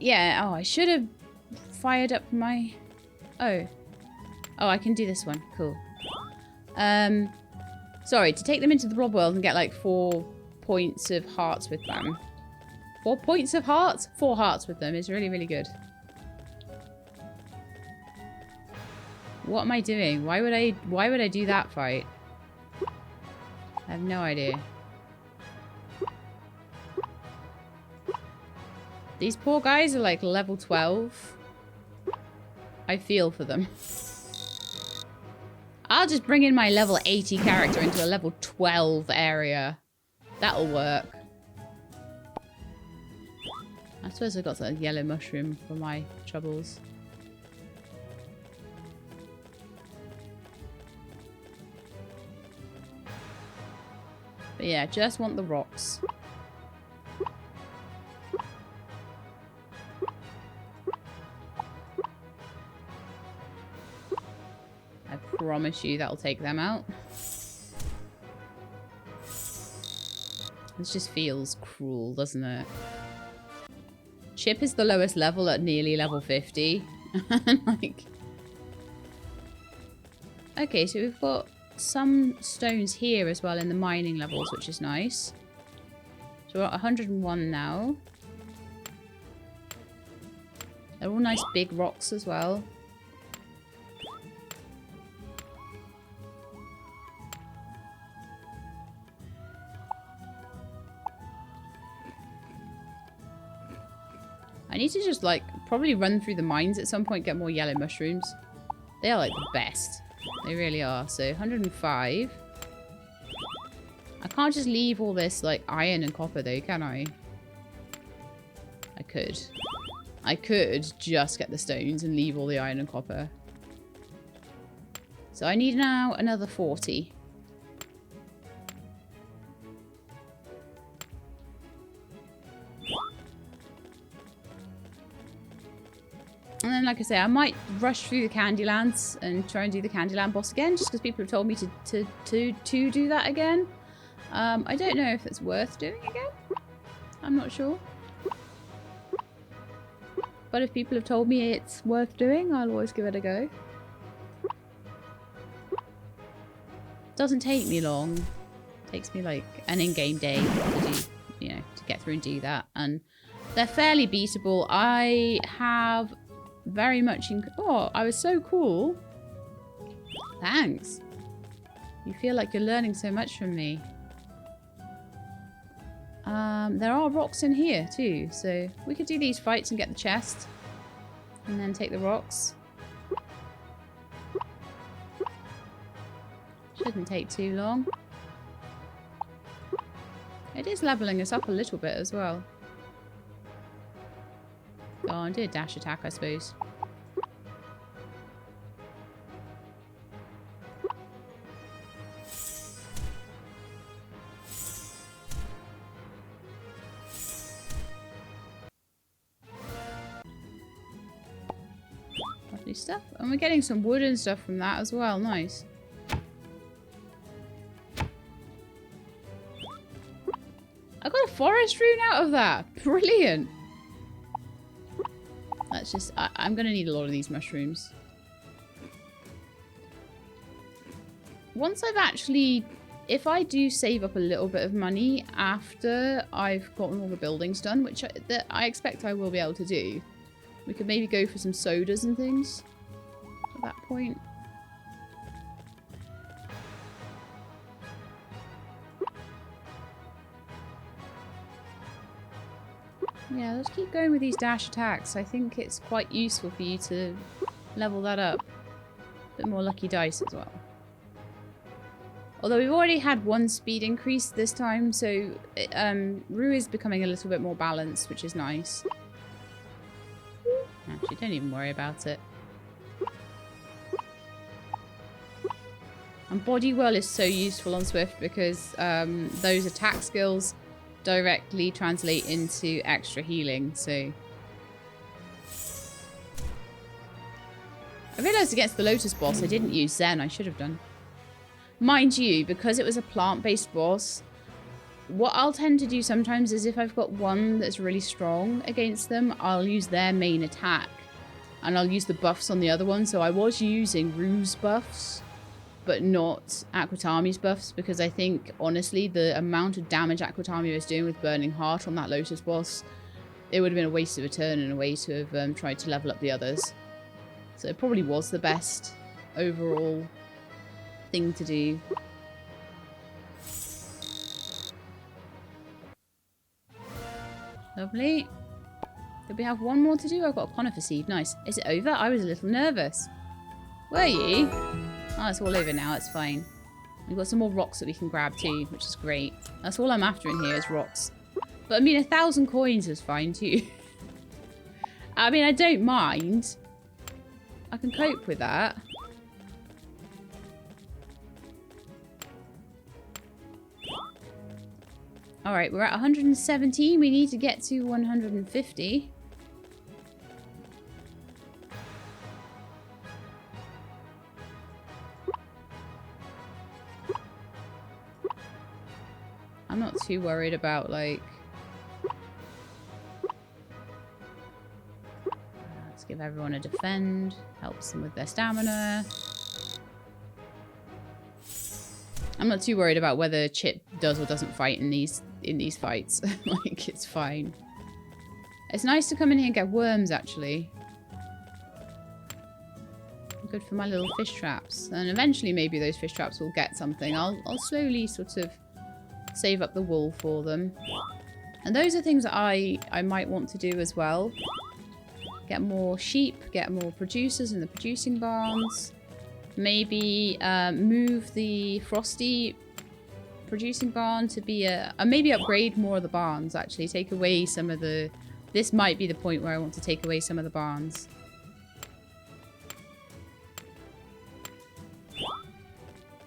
Speaker 1: Yeah, oh, I should have fired up my... Oh, I can do this one. Cool. Sorry, to take them into the blob world and get like 4 points of hearts with them. 4 points of hearts? 4 hearts with them is really, really good. What am I doing? Why would I do that fight? I have no idea. These poor guys are like level 12. I feel for them. I'll just bring in my level 80 character into a level 12 area. That'll work. I suppose I got a yellow mushroom for my troubles. But yeah, just want the rocks. I promise you that'll take them out. This just feels cruel, doesn't it? Chip is the lowest level at nearly level 50. Like... Okay, so we've got some stones here as well in the mining levels, which is nice. So we're at 101 now. They're all nice big rocks as well. I need to just, like, probably run through the mines at some point, get more yellow mushrooms. They are, like, the best. They really are. So, 105. I can't just leave all this, like, iron and copper, though, can I? I could. I could just get the stones and leave all the iron and copper. So, I need now another 40. And then, like I say, I might rush through the Candylands and try and do the Candyland boss again, just because people have told me to do that again. I don't know if it's worth doing again. I'm not sure. But if people have told me it's worth doing, I'll always give it a go. Doesn't take me long. It takes me like an in-game day to do, you know, to get through and do that. And they're fairly beatable. I have very much oh, I was so cool. Thanks. You feel like you're learning so much from me. There are rocks in here too, so we could do these fights and get the chest. And then take the rocks. Shouldn't take too long. It is leveling us up a little bit as well. Go on, do a dash attack, I suppose. Lovely stuff. And we're getting some wood and stuff from that as well. Nice. I got a forest rune out of that. Brilliant. That's just... I'm going to need a lot of these mushrooms. Once I've actually... If I do save up a little bit of money after I've gotten all the buildings done, which I expect I will be able to do, we could maybe go for some sodas and things at that point. Yeah, let's keep going with these dash attacks. I think it's quite useful for you to level that up. A bit more lucky dice as well. Although we've already had one speed increase this time, so Rue is becoming a little bit more balanced, which is nice. Actually, don't even worry about it. And Body Whirl is so useful on Swift because those attack skills directly translate into extra healing, so... I realised against the Lotus boss I didn't use Zen, I should have done. Mind you, because it was a plant-based boss, what I'll tend to do sometimes is if I've got one that's really strong against them, I'll use their main attack. And I'll use the buffs on the other one. So I was using Rue's buffs, but not Aquatami's buffs, because I think, honestly, the amount of damage Aquatami was doing with Burning Heart on that Lotus boss, it would have been a waste of a turn and a way to have tried to level up the others. So it probably was the best overall thing to do. Lovely. Did we have one more to do? I've got a conifer seed. Nice. Is it over? I was a little nervous. Were you? Oh, it's all over now. It's fine. We've got some more rocks that we can grab too, which is great. That's all I'm after in here is rocks. But I mean, 1,000 coins is fine too. I mean, I don't mind. I can cope with that. Alright, we're at 117. We need to get to 150. I'm not too worried about, like... Let's give everyone a defend. Helps them with their stamina. I'm not too worried about whether Chip does or doesn't fight in these fights. Like, it's fine. It's nice to come in here and get worms, actually. Good for my little fish traps. And eventually, maybe those fish traps will get something. I'll slowly sort of save up the wool for them. And those are things that I might want to do as well. Get more sheep, get more producers in the producing barns. Maybe move the Frosty producing barn to be maybe upgrade more of the barns, actually. Take away some of the... This might be the point where I want to take away some of the barns.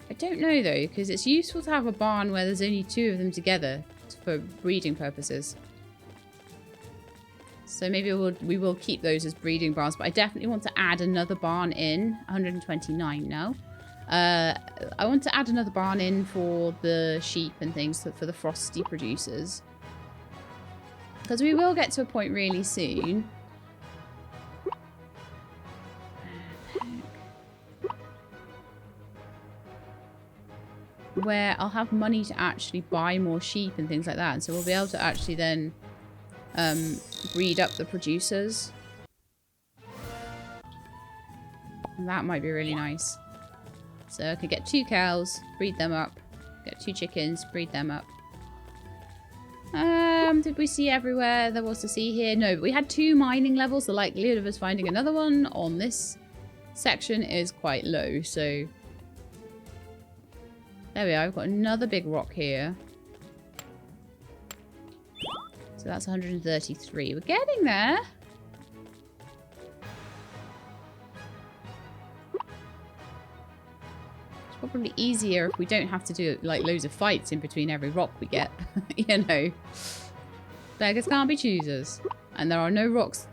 Speaker 1: I don't know, though, because it's useful to have a barn where there's only 2 of them together for breeding purposes. So maybe we will keep those as breeding barns, but I definitely want to add another barn in. 129 now. I want to add another barn in for the sheep and things, for the Frosty producers. Because we will get to a point really soon. Where I'll have money to actually buy more sheep and things like that. And so we'll be able to actually then breed up the producers. And that might be really nice. So I could get 2 cows, breed them up. Get 2 chickens, breed them up. Did we see everywhere there was to see here? No, but we had 2 mining levels. The likelihood of us finding another one on this section is quite low. So there we are. I've got another big rock here. So that's 133. We're getting there. It's probably easier if we don't have to do like loads of fights in between every rock we get. You know. Beggars can't be choosers. And there are no rocks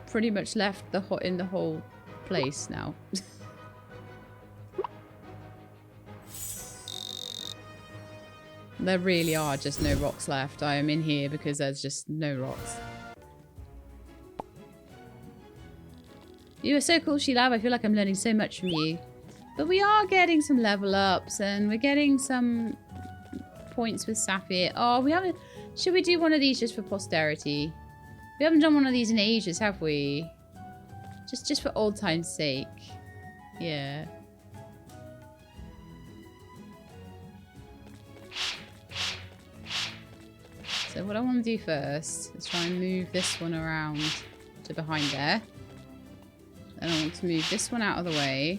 Speaker 1: pretty much left in the whole place now. There really are just no rocks left. I am in here because there's just no rocks. You are so cool, Sheila. I feel like I'm learning so much from you. But we are getting some level ups and we're getting some points with Sapphire. Oh, we haven't... Should we do one of these just for posterity? We haven't done one of these in ages, have we? Just for old time's sake. Yeah. So what I want to do first is try and move this one around to behind there. Then I want to move this one out of the way.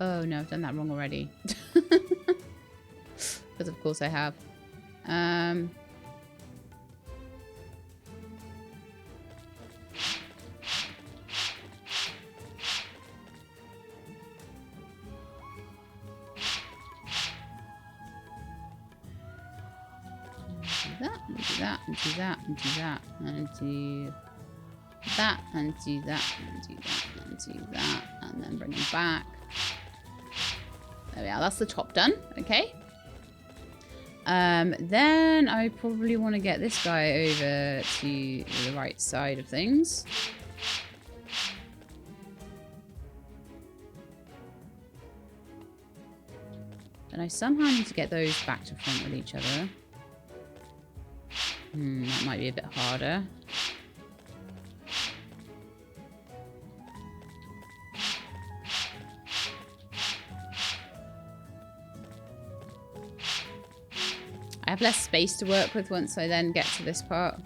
Speaker 1: Oh no, I've done that wrong already. Because of course I have. Do that, and do that, and do that, and do that, and do that, and do that, and do that, and then bring them back. There we are, that's the top done. Okay. Then I probably want to get this guy over to the right side of things. And I somehow need to get those back to front with each other. That might be a bit harder. I have less space to work with once I then get to this part.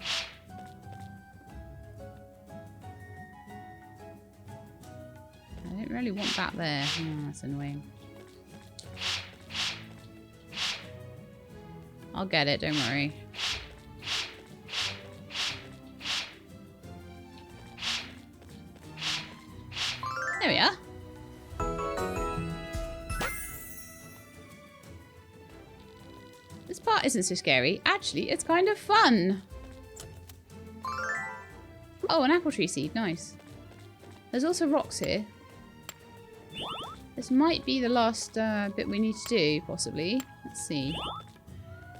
Speaker 1: I don't really want that there. Oh, that's annoying. I'll get it, don't worry. There we are. This part isn't so scary. Actually, it's kind of fun. Oh, an apple tree seed. Nice. There's also rocks here. This might be the last bit we need to do, possibly. Let's see.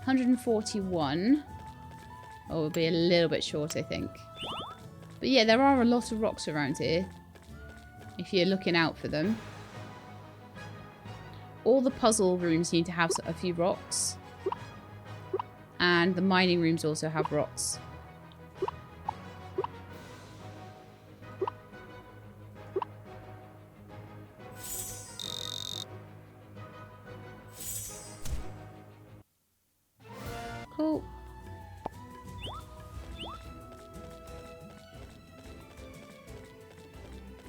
Speaker 1: 141. Oh, it'll be a little bit short, I think. But yeah, there are a lot of rocks around here. If you're looking out for them. All the puzzle rooms need to have a few rocks. And the mining rooms also have rocks. Cool.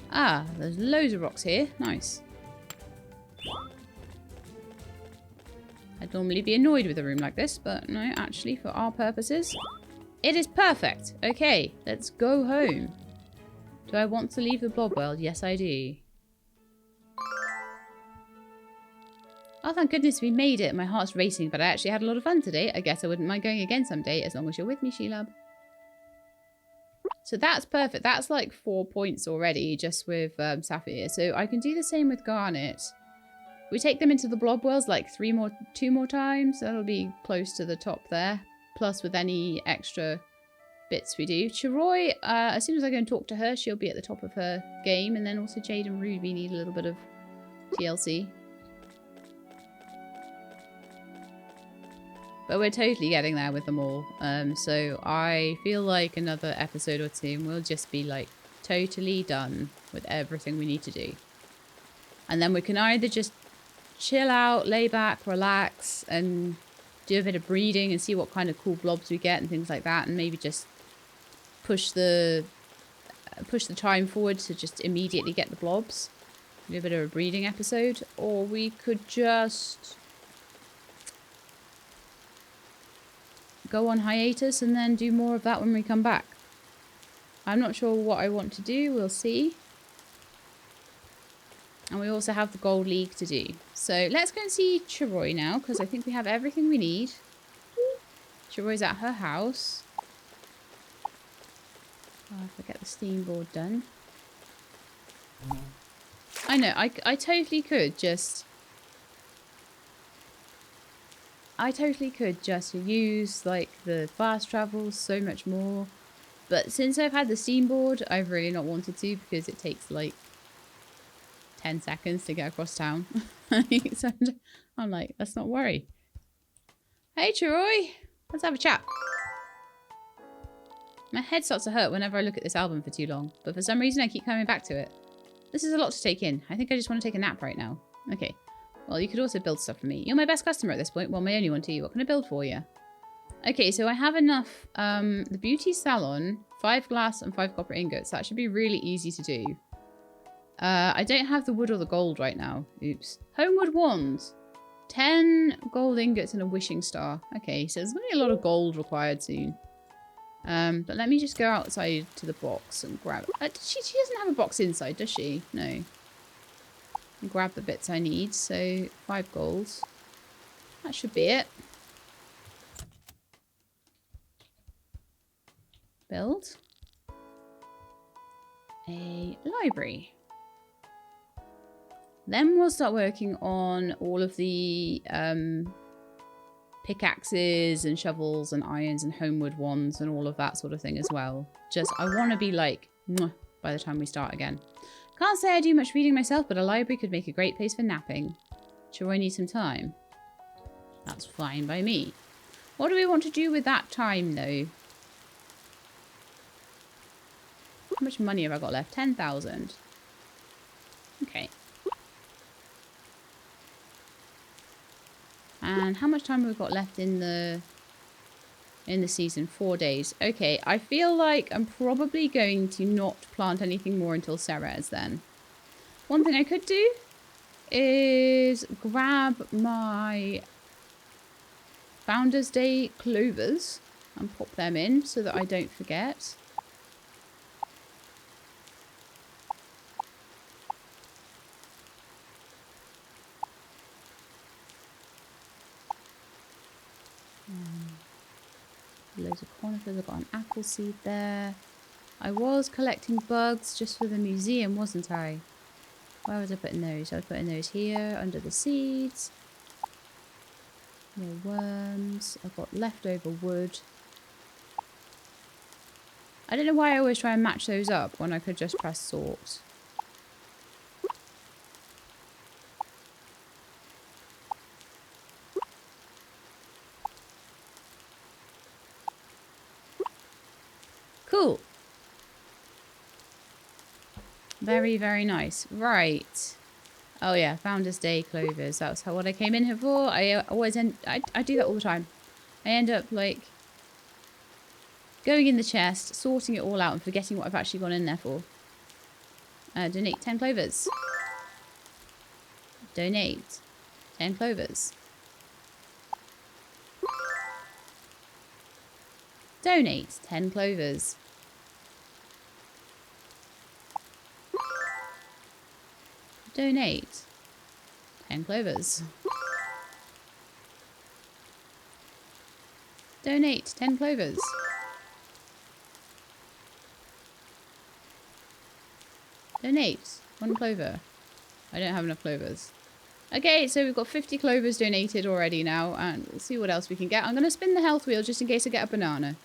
Speaker 1: Ah, there's loads of rocks here. Nice. I'd normally be annoyed with a room like this, but no, actually, for our purposes, it is perfect. Okay, let's go home. Do I want to leave the blob world? Yes, I do. Oh, thank goodness we made it. My heart's racing, but I actually had a lot of fun today. I guess I wouldn't mind going again someday, as long as you're with me, Sheila. So that's perfect. That's like 4 points already, just with Sapphire. So I can do the same with Garnet. We take them into the blob worlds like 2 more times. That'll be close to the top there. Plus with any extra bits we do. Chiroy, as soon as I go and talk to her, she'll be at the top of her game. And then also Jade and Ruby need a little bit of TLC. But we're totally getting there with them all. So I feel like another episode or two we'll just be like totally done with everything we need to do. And then we can either just chill out, lay back, relax, and do a bit of breeding and see what kind of cool blobs we get and things like that. And maybe just push the time forward to just immediately get the blobs. Do a bit of a breeding episode. Or we could just go on hiatus and then do more of that when we come back. I'm not sure what I want to do. We'll see. And we also have the Gold League to do. So let's go and see Chiroy now, because I think we have everything we need. Chiroy's at her house. Oh, if I get the steam board done. I know, I totally could just... I totally could just use, like, the fast travel so much more. But since I've had the steam board, I've really not wanted to because it takes, like, 10 seconds to get across town. So I'm like, let's not worry. Hey, Troy! Let's have a chat. My head starts to hurt whenever I look at this album for too long, but for some reason I keep coming back to it. This is a lot to take in. I think I just want to take a nap right now. Okay. Well, you could also build stuff for me. You're my best customer at this point. Well, my only one too. What can I build for you? Okay, so I have enough. The beauty salon, 5 glass and 5 copper ingots. That should be really easy to do. I don't have the wood or the gold right now. Oops. Homewood wand. 10 gold ingots and a wishing star. Okay, so there's going to be a lot of gold required soon. But let me just go outside to the box and grab... she doesn't have a box inside, does she? No. And grab the bits I need. So, 5 gold. That should be it. Build. A library. Then we'll start working on all of the pickaxes and shovels and irons and homewood wands and all of that sort of thing as well. Just, I want to be like, mwah, by the time we start again. Can't say I do much reading myself, but a library could make a great place for napping. Sure, I need some time. That's fine by me. What do we want to do with that time, though? How much money have I got left? 10,000. Okay. And how much time have we got left in the season? 4 days. Okay, I feel like I'm probably going to not plant anything more until Ceres then. One thing I could do is grab my Founders Day clovers and pop them in so that I don't forget. Loads of conifers. I've got an apple seed there. I was collecting bugs just for the museum, wasn't I? Where was I putting those? I was putting those here under the seeds. More worms. I've got leftover wood. I don't know why I always try and match those up when I could just press sort. Cool. Very, very nice. Right. Oh yeah, Founders Day clovers. That's what I came in here for. I do that all the time. I end up like going in the chest, sorting it all out and forgetting what I've actually gone in there for. Donate 10 clovers. Donate 10 clovers. Donate 10 clovers. Donate 10 clovers. Donate 10 clovers. Donate 1 clover. I don't have enough clovers. Okay, so we've got 50 clovers donated already now, and we'll see what else we can get. I'm going to spin the health wheel just in case I get a banana.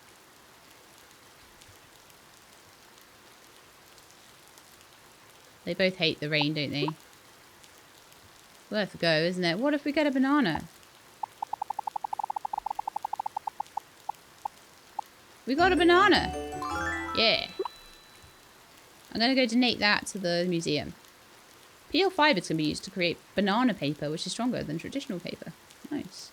Speaker 1: They both hate the rain, don't they? Worth a go, isn't it? What if we get a banana? We got a banana! Yeah. I'm going to go donate that to the museum. Peel fibres can be used to create banana paper, which is stronger than traditional paper. Nice.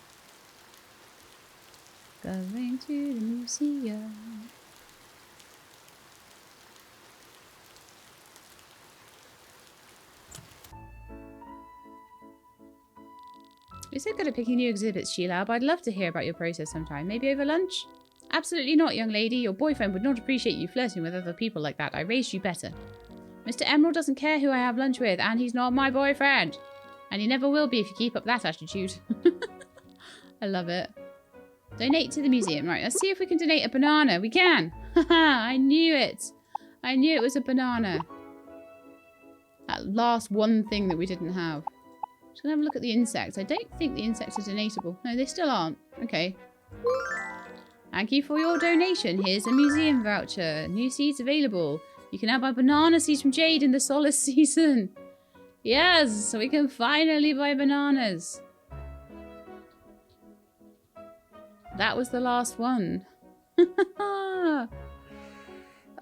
Speaker 1: Going to the museum. You're so good at picking new exhibits, Sheila. I'd love to hear about your process sometime. Maybe over lunch? Absolutely not, young lady. Your boyfriend would not appreciate you flirting with other people like that. I raised you better. Mr. Emerald doesn't care who I have lunch with, and he's not my boyfriend. And he never will be if you keep up that attitude. I love it. Donate to the museum. Right, let's see if we can donate a banana. We can! Haha, I knew it. I knew it was a banana. That last one thing that we didn't have. Just gonna have a look at the insects. I don't think the insects are donatable. No, they still aren't. Okay. Thank you for your donation. Here's a museum voucher. New seeds available. You can now buy banana seeds from Jade in the solace season. Yes, so we can finally buy bananas. That was the last one.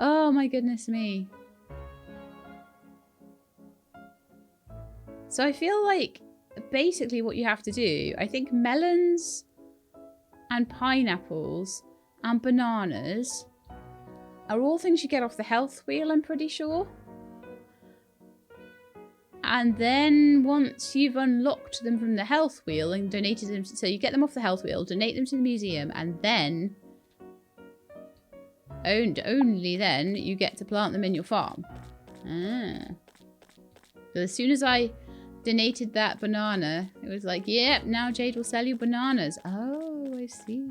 Speaker 1: Oh my goodness me. So I feel like basically what you have to do, I think melons and pineapples and bananas are all things you get off the health wheel, I'm pretty sure. And then once you've unlocked them from the health wheel and donated them, so you get them off the health wheel, donate them to the museum, and then only then you get to plant them in your farm. Ah. So as soon as I donated that banana, it was like, yep, now Jade will sell you bananas. Oh, I see.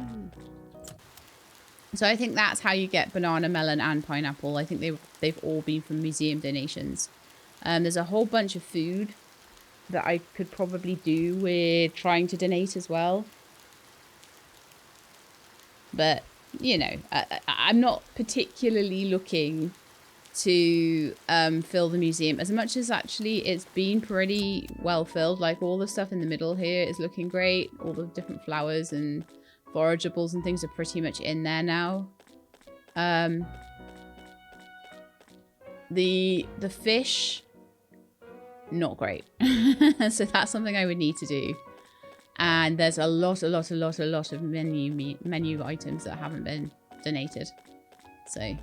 Speaker 1: So I think that's how you get banana, melon, and pineapple. I think they've all been from museum donations. There's a whole bunch of food that I could probably do with trying to donate as well. But, you know, I'm not particularly looking to fill the museum as much as actually it's been pretty well filled. Like all the stuff in the middle here is looking great. All the different flowers and forageables and things are pretty much in there now. The fish, not great. So that's something I would need to do. And there's a lot of menu items that haven't been donated. So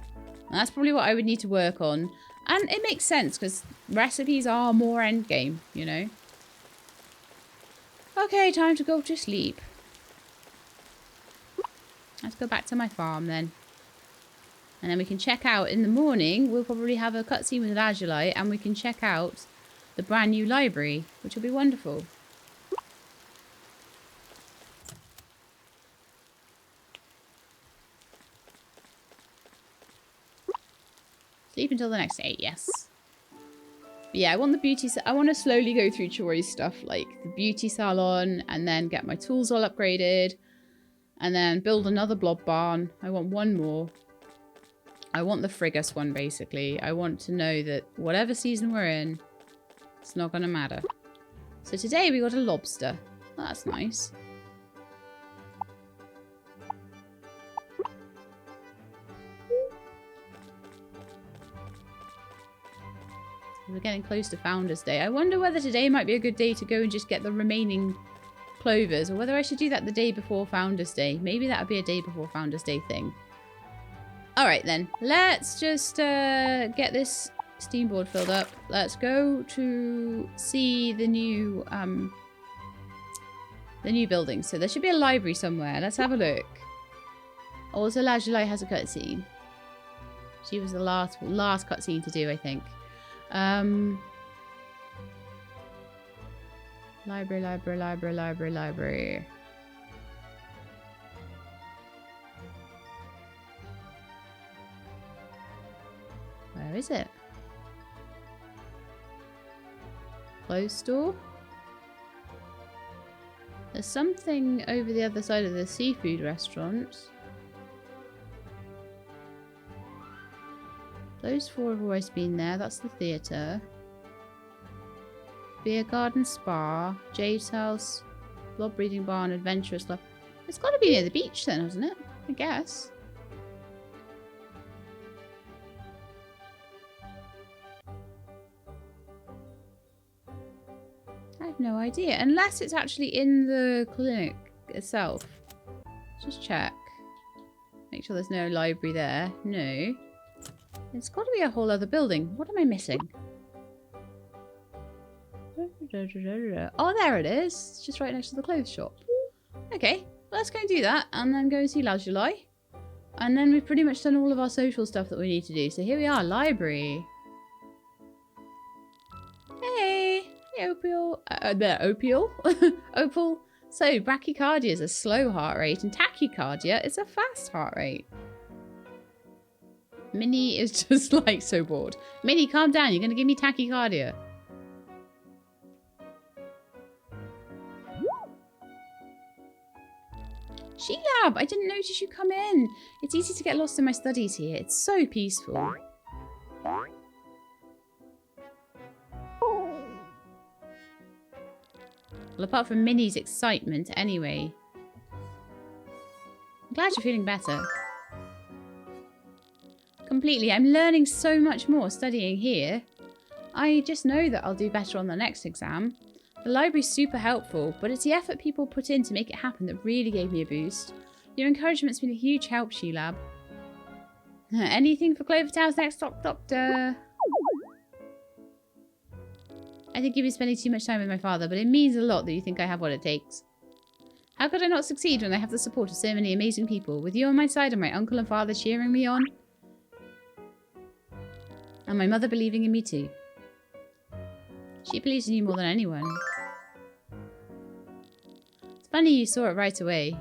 Speaker 1: that's probably what I would need to work on. And it makes sense because recipes are more endgame, you know. Okay, time to go to sleep. Let's go back to my farm then. And then we can check out in the morning. We'll probably have a cutscene with Lazuli and we can check out the brand new library, which will be wonderful. Sleep until the next day, yes. But yeah, I want the beauty. I want to slowly go through choice stuff like the beauty salon and then get my tools all upgraded and then build another blob barn. I want one more. I want the Frigus one, basically. I want to know that whatever season we're in, it's not going to matter. So today we got a lobster. Oh, that's nice. We're getting close to Founders Day. I wonder whether today might be a good day to go and just get the remaining clovers, or whether I should do that the day before Founders Day. Maybe that would be a day before Founders Day thing. Alright then, let's just get this steamboard filled up. Let's go to see the new building. So there should be a library somewhere. Let's have a look. Also, Lazuli has a cutscene. She was the last cutscene to do, I think. Library. Where is it? Closed store? There's something over the other side of the seafood restaurant. Those four have always been there. That's the theatre. Beer garden, spa, Jade's house, Blob breeding barn, adventurous love. It's got to be near the beach then, hasn't it? I guess. I have no idea. Unless it's actually in the clinic itself. Just check. Make sure there's no library there. No. It's got to be a whole other building. What am I missing? Oh, there it is. It's just right next to the clothes shop. Okay, let's go and do that and then go and see Lazuli. And then we've pretty much done all of our social stuff that we need to do. So here we are, library. Hey, Opal. Opal. Opal. So brachycardia is a slow heart rate and tachycardia is a fast heart rate. Minnie is just like so bored. Minnie, calm down. You're going to give me tachycardia. Sheelab, I didn't notice you come in. It's easy to get lost in my studies here. It's so peaceful. Well, apart from Minnie's excitement, anyway. I'm glad you're feeling better. Completely. I'm learning so much more studying here. I just know that I'll do better on the next exam. The library's super helpful, but it's the effort people put in to make it happen that really gave me a boost. Your encouragement's been a huge help, Sheelab. Anything for Clover Town's next doctor? I think you've been spending too much time with my father, but it means a lot that you think I have what it takes. How could I not succeed when I have the support of so many amazing people, with you on my side and my uncle and father cheering me on? And my mother believing in me too. She believes in you more than anyone. It's funny you saw it right away.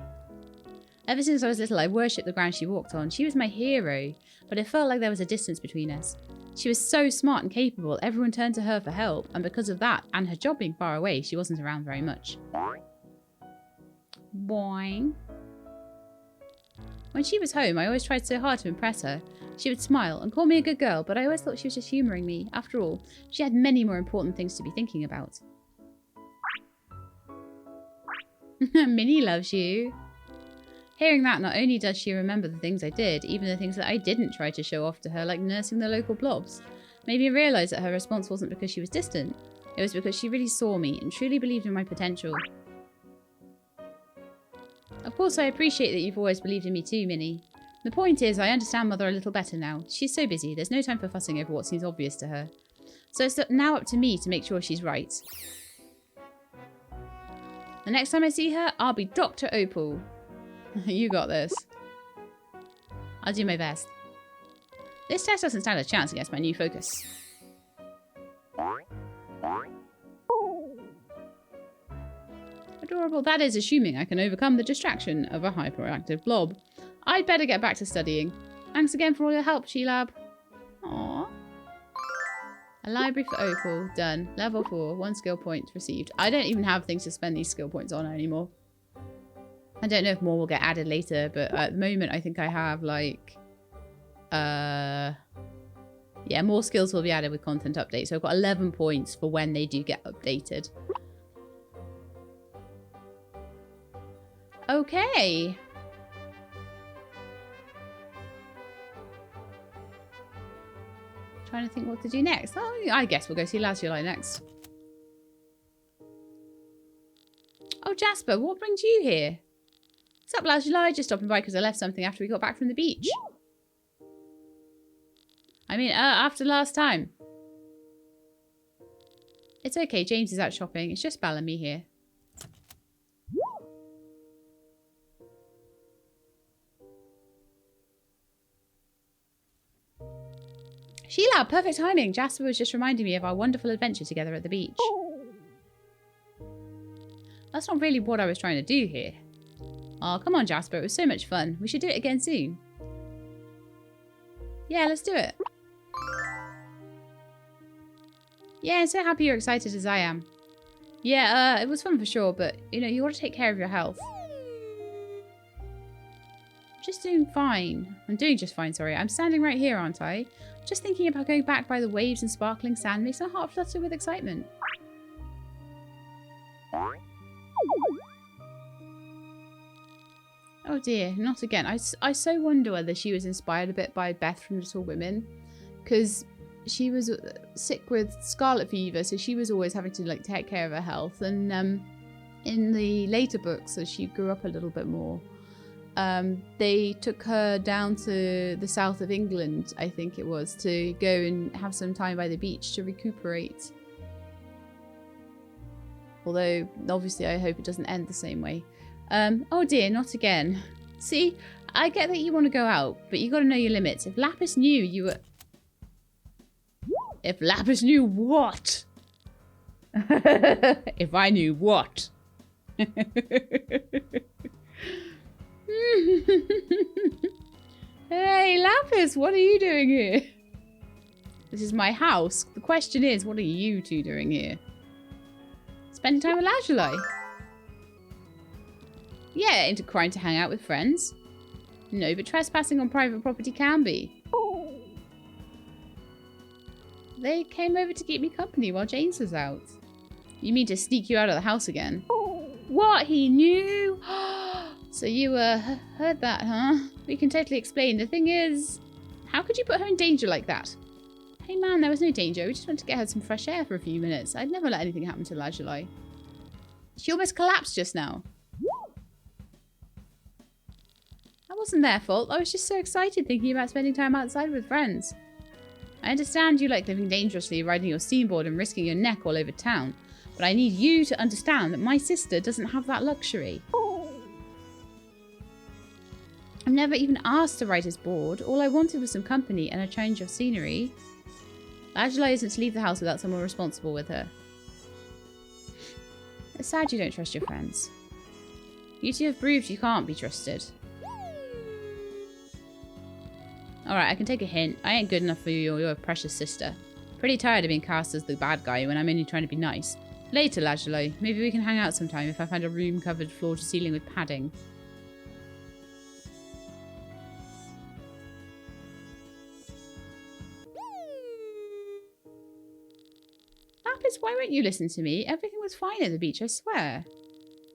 Speaker 1: Ever since I was little, I worshipped the ground she walked on. She was my hero, but it felt like there was a distance between us. She was so smart and capable, everyone turned to her for help, and because of that, and her job being far away, she wasn't around very much. Boing. When she was home, I always tried so hard to impress her. She would smile and call me a good girl, but I always thought she was just humouring me. After all, she had many more important things to be thinking about. Minnie loves you. Hearing that, not only does she remember the things I did, even the things that I didn't try to show off to her, like nursing the local blobs, made me realise that her response wasn't because she was distant. It was because she really saw me and truly believed in my potential. Of course, I appreciate that you've always believed in me too, Minnie. The point is, I understand Mother a little better now. She's so busy, there's no time for fussing over what seems obvious to her. So it's now up to me to make sure she's right. The next time I see her, I'll be Dr. Opal. You got this. I'll do my best. This test doesn't stand a chance against my new focus. Adorable. That is assuming I can overcome the distraction of a hyperactive blob. I'd better get back to studying. Thanks again for all your help, Sheelab. Aww. A library for Opal. Done. Level 4. 1 skill point received. I don't even have things to spend these skill points on anymore. I don't know if more will get added later, but at the moment I think I have like... yeah, more skills will be added with content updates. So I've got 11 points for when they do get updated. Okay. Trying to think what to do next. Oh, I guess we'll go see Lazuli next. Oh, Jasper, what brings you here? What's up, Lazuli? Just stopping by because I left something after we got back from the beach. I mean, after last time. It's okay, James is out shopping. It's just Belle and me here. Sheila, perfect timing. Jasper was just reminding me of our wonderful adventure together at the beach. That's not really what I was trying to do here. Oh, come on, Jasper. It was so much fun. We should do it again soon. Yeah, let's do it. Yeah, I'm so happy you're excited as I am. Yeah, it was fun for sure, but, you know, you want to take care of your health. Just doing fine. I'm doing just fine, sorry. I'm standing right here, aren't I? Just thinking about going back by the waves and sparkling sand makes my heart flutter with excitement. Oh dear, not again. I so wonder whether she was inspired a bit by Beth from Little Women. Because she was sick with scarlet fever, so she was always having to like take care of her health. And in the later books, as she grew up a little bit more, they took her down to the south of England, I think it was, to go and have some time by the beach to recuperate. Although, obviously, I hope it doesn't end the same way. Oh dear, not again. See, I get that you want to go out, but you got to know your limits. If Lapis knew you were... If Lapis knew what? If I knew what? Hey, Lapis, what are you doing here? This is my house. The question is, what are you two doing here? Spending time with Lazuli. Yeah, into trying to hang out with friends. No, but trespassing on private property can be. They came over to keep me company while James was out. You mean to sneak you out of the house again? What? He knew? So you, heard that, huh? We can totally explain. The thing is, how could you put her in danger like that? Hey man, there was no danger. We just wanted to get her some fresh air for a few minutes. I'd never let anything happen to Lazuli. She almost collapsed just now. That wasn't their fault. I was just so excited thinking about spending time outside with friends. I understand you like living dangerously, riding your steamboard and risking your neck all over town. But I need you to understand that my sister doesn't have that luxury. I've never even asked to ride his board. All I wanted was some company and a change of scenery. Lazuli isn't to leave the house without someone responsible with her. It's sad you don't trust your friends. You two have proved you can't be trusted. Alright, I can take a hint. I ain't good enough for you or your precious sister. Pretty tired of being cast as the bad guy when I'm only trying to be nice. Later, Lazuli. Maybe we can hang out sometime if I find a room covered floor to ceiling with padding. Lapis, why won't you listen to me? Everything was fine at the beach, I swear.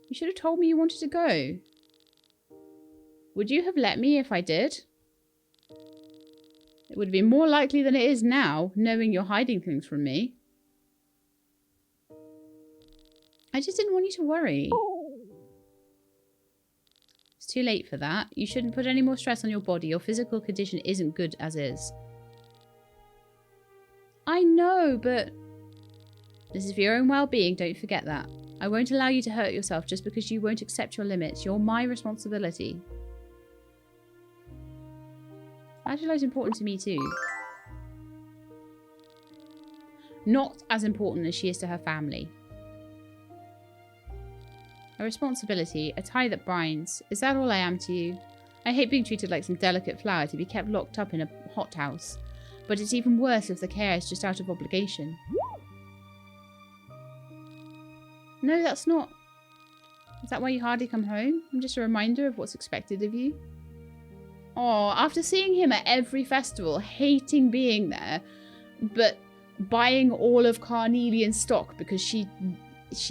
Speaker 1: You should have told me you wanted to go. Would you have let me if I did? It would be more likely than it is now, knowing you're hiding things from me. I just didn't want you to worry. It's too late for that. You shouldn't put any more stress on your body. Your physical condition isn't good as is. I know, but... This is for your own well-being, don't forget that. I won't allow you to hurt yourself just because you won't accept your limits. You're my responsibility. Lazuli's important to me too. Not as important as she is to her family. A responsibility, a tie that binds. Is that all I am to you? I hate being treated like some delicate flower to be kept locked up in a hothouse. But it's even worse if the care is just out of obligation. No, that's not. Is that why you hardly come home? I'm just a reminder of what's expected of you. Oh, after seeing him at every festival, hating being there, but buying all of Carnelian's stock because she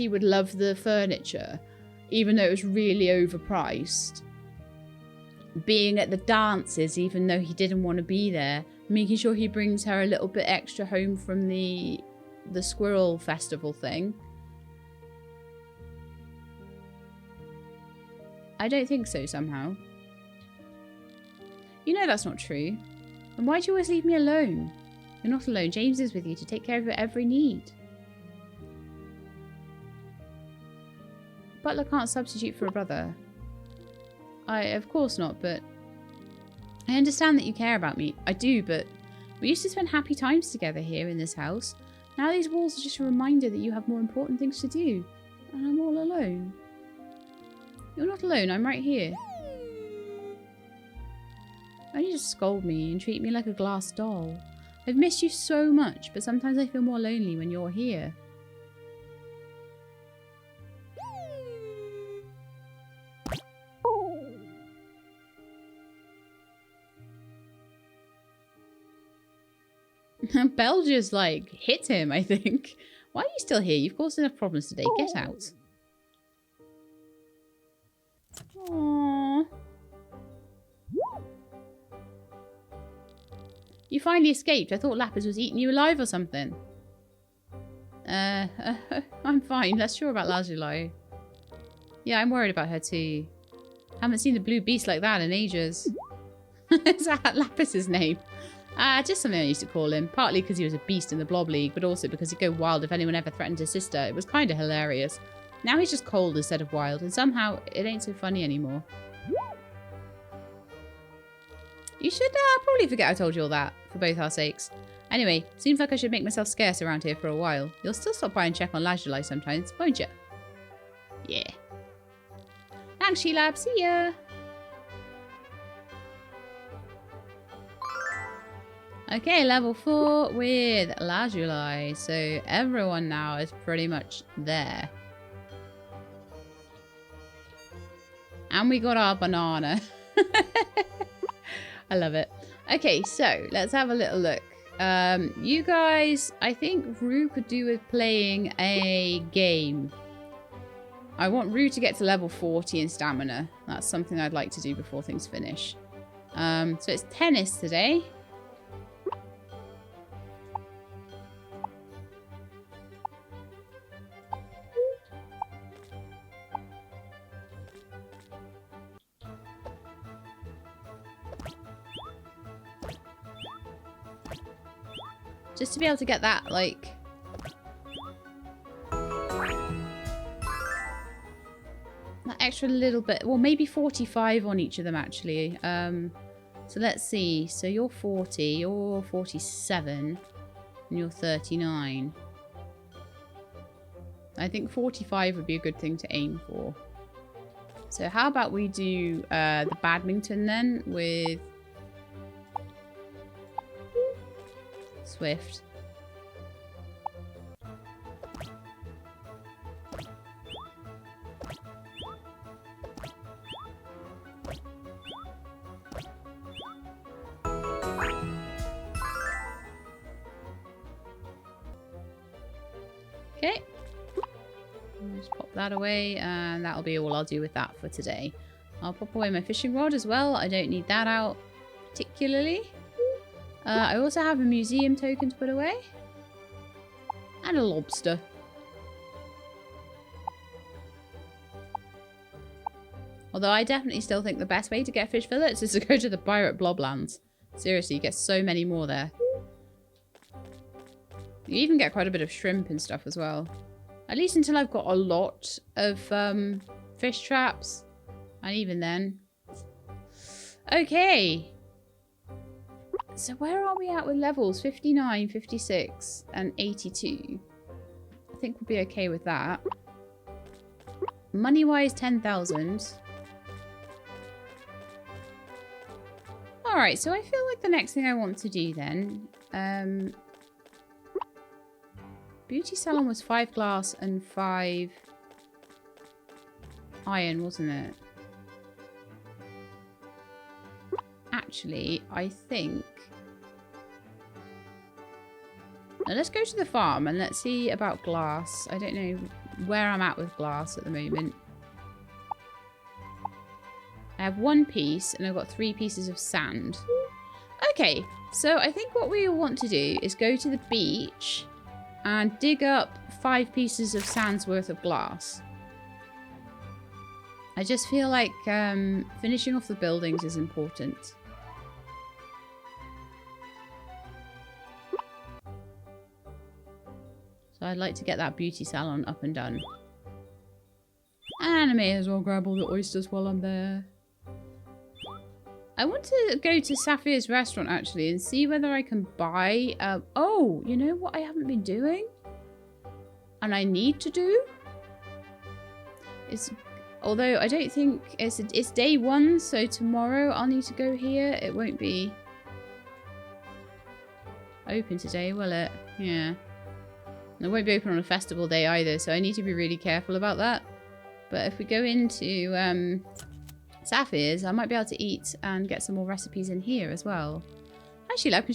Speaker 1: would love the furniture, even though it was really overpriced. Being at the dances, even though he didn't want to be there. Making sure he brings her a little bit extra home from the squirrel festival thing. I don't think so, somehow. You know that's not true. Then why do you always leave me alone? You're not alone. James is with you to take care of your every need. Butler can't substitute for a brother. Of course not, but... I understand that you care about me. I do, but... We used to spend happy times together here in this house. Now these walls are just a reminder that you have more important things to do. And I'm all alone. You're not alone. I'm right here. Why don't you just scold me and treat me like a glass doll? I've missed you so much, but sometimes I feel more lonely when you're here. Belle just, like, hit him, I think. Why are you still here? You've caused enough problems today. Get out. Aww. You finally escaped. I thought Lapis was eating you alive or something. I'm fine. Less sure about Lazuli. Yeah, I'm worried about her too. Haven't seen the blue beast like that in ages. Is that Lapis's name? Just something I used to call him. Partly because he was a beast in the Blob League, but also because he'd go wild if anyone ever threatened his sister. It was kind of hilarious. Now he's just cold instead of wild, and somehow it ain't so funny anymore. You should probably forget I told you all that, for both our sakes. Anyway, seems like I should make myself scarce around here for a while. You'll still stop by and check on Lazuli sometimes, won't you? Yeah. Thanks, She-Lab. See ya! Okay, level 4 with Lazuli. So everyone now is pretty much there. And we got our banana. I love it. Okay, so let's have a little look. You guys, I think Rue could do with playing a game. I want Rue to get to level 40 in stamina. That's something I'd like to do before things finish. So it's tennis today. Just to be able to get that, like... that extra little bit. Well, maybe 45 on each of them, actually. So let's see. So you're 40, you're 47, and you're 39. I think 45 would be a good thing to aim for. So how about we do the badminton then with... Swift. Okay. Just pop that away, and that'll be all I'll do with that for today. I'll pop away my fishing rod as well. I don't need that out particularly. I also have a museum token to put away. And a lobster. Although I definitely still think the best way to get fish fillets is to go to the pirate bloblands. Seriously, you get so many more there. You even get quite a bit of shrimp and stuff as well. At least until I've got a lot of fish traps. And even then. Okay. So where are we at with levels? 59, 56, and 82. I think we'll be okay with that. Money-wise, 10,000. Alright, so I feel like the next thing I want to do then... beauty salon was 5 glass and 5 iron, wasn't it? Actually, I think... Now let's go to the farm and let's see about glass. I don't know where I'm at with glass at the moment. I have 1 piece and I've got 3 pieces of sand. Okay, so I think what we want to do is go to the beach and dig up 5 pieces of sand's worth of glass. I just feel like finishing off the buildings is important. So I'd like to get that beauty salon up and done. And I may as well grab all the oysters while I'm there. I want to go to Sapphire's restaurant actually and see whether I can buy... oh, you know what I haven't been doing? And I need to do? Although I don't think... It's day 1, so tomorrow I'll need to go here. It won't be open today, will it? Yeah. It won't be open on a festival day either, so I need to be really careful about that. But if we go into Sapphire's, I might be able to eat and get some more recipes in here as well. Actually, like,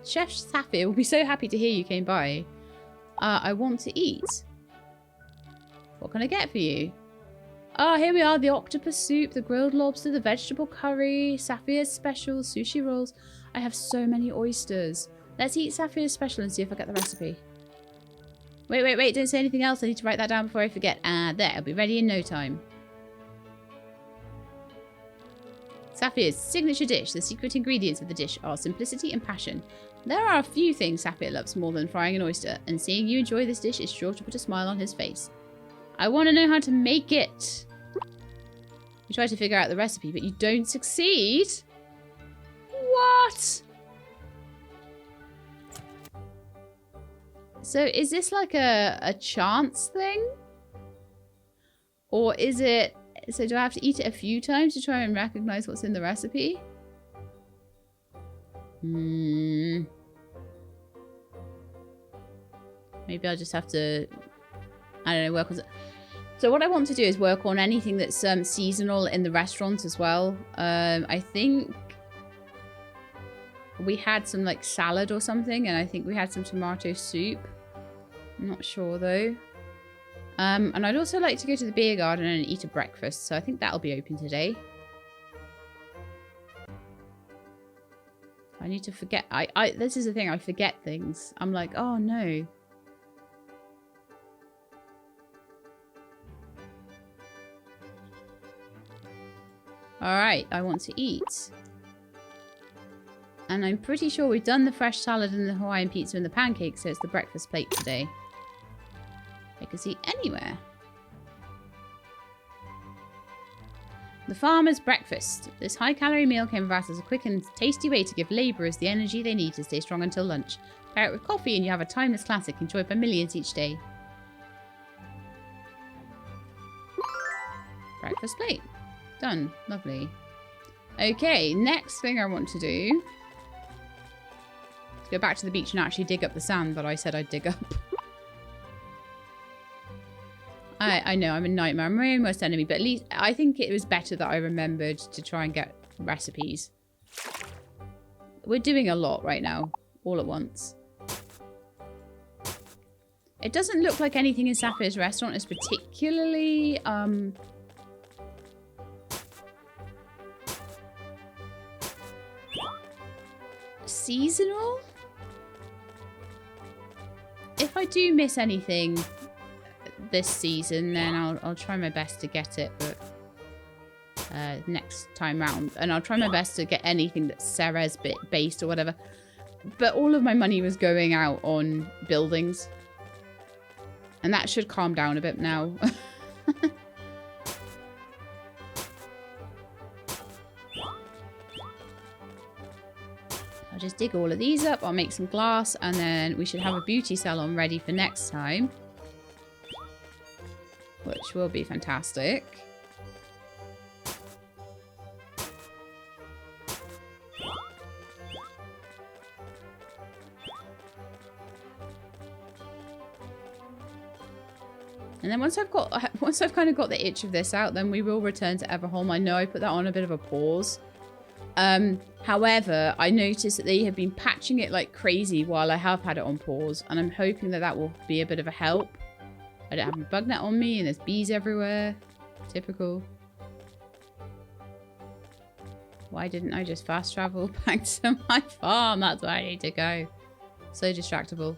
Speaker 1: Chef Sapphire will be so happy to hear you came by. I want to eat. What can I get for you? Ah, here we are. The octopus soup, the grilled lobster, the vegetable curry, Sapphire's special, sushi rolls. I have so many oysters. Let's eat Sapphire's special and see if I get the recipe. Wait, don't say anything else. I need to write that down before I forget. There, I'll be ready in no time. Sapphire's signature dish. The secret ingredients of the dish are simplicity and passion. There are a few things Saphire loves more than frying an oyster, and seeing you enjoy this dish is sure to put a smile on his face. I want to know how to make it. You try to figure out the recipe, but you don't succeed. What? So is this like a chance thing? Or is it... So do I have to eat it a few times to try and recognize what's in the recipe? Maybe I'll just have to, I don't know, work on... So what I want to do is work on anything that's seasonal in the restaurant as well. I think we had some like salad or something, and I think we had some tomato soup. I'm not sure though. And I'd also like to go to the beer garden and eat a breakfast, so I think that'll be open today. I need to forget. This is the thing, I forget things. I'm like, oh no. Alright, I want to eat. And I'm pretty sure we've done the fresh salad and the Hawaiian pizza and the pancakes, so it's the breakfast plate today. I can see anywhere. The farmer's breakfast. This high-calorie meal came about as a quick and tasty way to give labourers the energy they need to stay strong until lunch. Pair it with coffee and you have a timeless classic enjoyed by millions each day. Breakfast plate. Done. Lovely. Okay, next thing I want to do is go back to the beach and actually dig up the sand that I said I'd dig up. I know, I'm a nightmare. I'm my own worst enemy, but at least I think it was better that I remembered to try and get recipes. We're doing a lot right now, all at once. It doesn't look like anything in Sapphire's restaurant is particularly, seasonal? If I do miss anything this season, then I'll try my best to get it, but next time round. And I'll try my best to get anything that's Ceres based or whatever. But all of my money was going out on buildings. And that should calm down a bit now. I'll just dig all of these up. I'll make some glass, and then we should have a beauty salon ready for next time. Which will be fantastic. And then once I've kind of got the itch of this out, then we will return to Everholm. I know I put that on a bit of a pause. However, I noticed that they have been patching it like crazy while I have had it on pause, and I'm hoping that that will be a bit of a help. I don't have a bug net on me, and there's bees everywhere. Typical. Why didn't I just fast travel back to my farm? That's where I need to go. So distractible.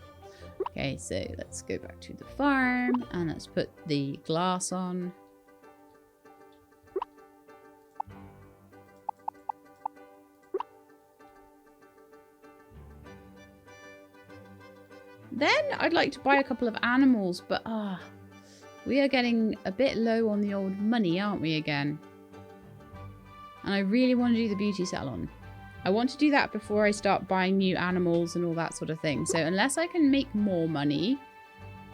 Speaker 1: Okay, so let's go back to the farm, and let's put the glass on. Then I'd like to buy a couple of animals, but we are getting a bit low on the old money, aren't we, again? And I really want to do the beauty salon. I want to do that before I start buying new animals and all that sort of thing. So unless I can make more money,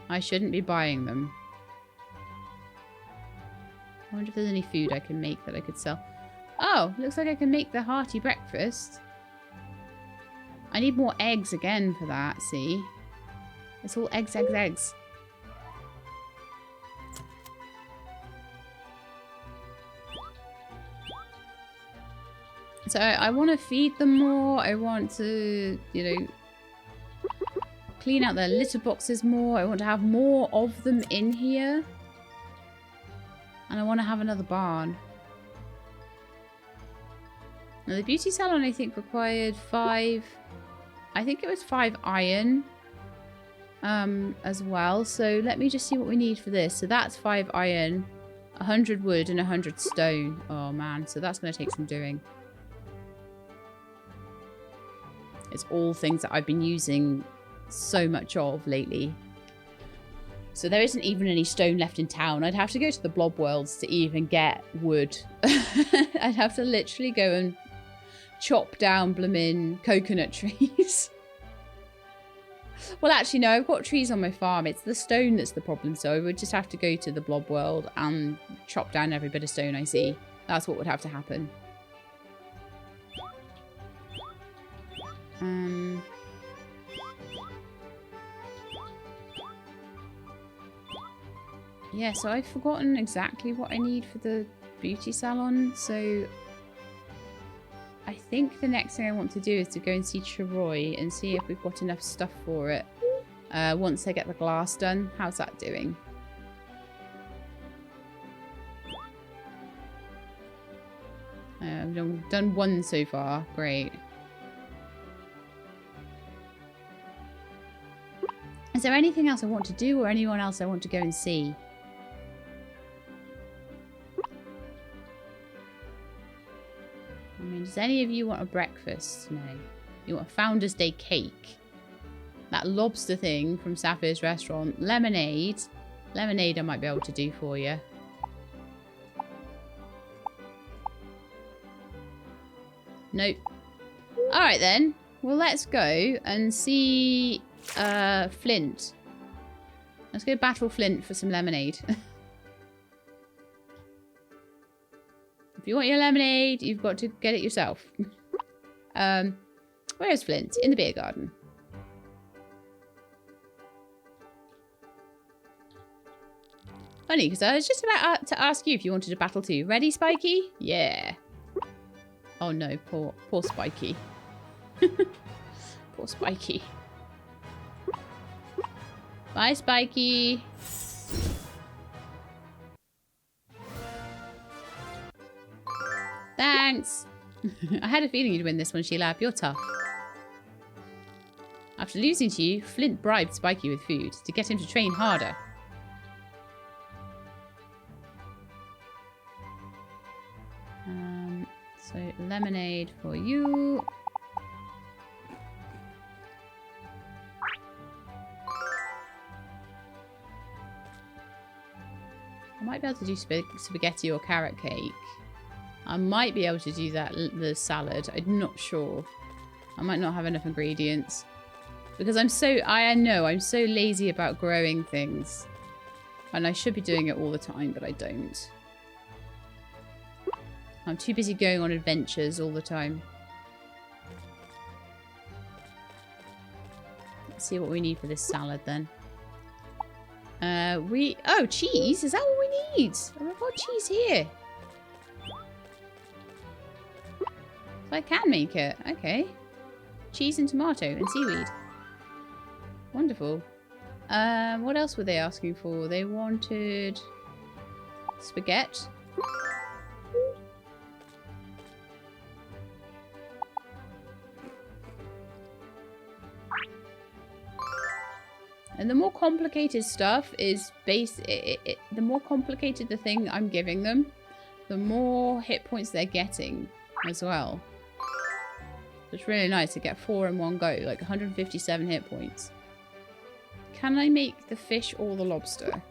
Speaker 1: I shouldn't be buying them. I wonder if there's any food I can make that I could sell. Oh, looks like I can make the hearty breakfast. I need more eggs again for that, see? It's all eggs, eggs, eggs. So I want to feed them more. I want to, you know, clean out their litter boxes more. I want to have more of them in here. And I want to have another barn. Now the beauty salon I think required 5... I think it was 5 iron. As well. So let me just see what we need for this. So that's 5 iron, 100 wood, and 100 stone. Oh man, so that's going to take some doing. It's all things that I've been using so much of lately. So there isn't even any stone left in town. I'd have to go to the Blob worlds to even get wood. I'd have to literally go and chop down bloomin' coconut trees. Well, actually, no, I've got trees on my farm. It's the stone that's the problem. So I would just have to go to the Blob world and chop down every bit of stone I see. That's what would have to happen. yeah, so I've forgotten exactly what I need for the beauty salon. So I think the next thing I want to do is to go and see Chiroy and see if we've got enough stuff for it once I get the glass done. How's that doing? I've done one so far. Great. Is there anything else I want to do or anyone else I want to go and see? I mean, does any of you want a breakfast? No. You want a Founder's Day cake? That lobster thing from Sapphire's restaurant. Lemonade. Lemonade I might be able to do for you. Nope. Alright then. Well, let's go and see Flint. Let's go battle Flint for some lemonade. If you want your lemonade, you've got to get it yourself. Where is Flint? In the beer garden. Funny, because I was just about to ask you if you wanted to battle too. Ready, Spiky? Yeah. Oh no, poor Spiky. Poor Spiky. Bye, Spiky. Thanks. I had a feeling you'd win this one, Sheila. You're tough. After losing to you, Flint bribed Spiky with food to get him to train harder. So, lemonade for you. I might be able to do spaghetti or carrot cake. I might be able to do that, the salad. I'm not sure. I might not have enough ingredients. Because I know, I'm so lazy about growing things. And I should be doing it all the time, but I don't. I'm too busy going on adventures all the time. Let's see what we need for this salad then. Oh, cheese? Is that what we need? Oh, I've got cheese here. So I can make it. Okay. Cheese and tomato and seaweed. Wonderful. What else were they asking for? They wanted spaghetti. And the more complicated stuff is the more complicated the thing I'm giving them, the more hit points they're getting as well. It's really nice to get 4 in one go, like 157 hit points. Can I make the fish or the lobster?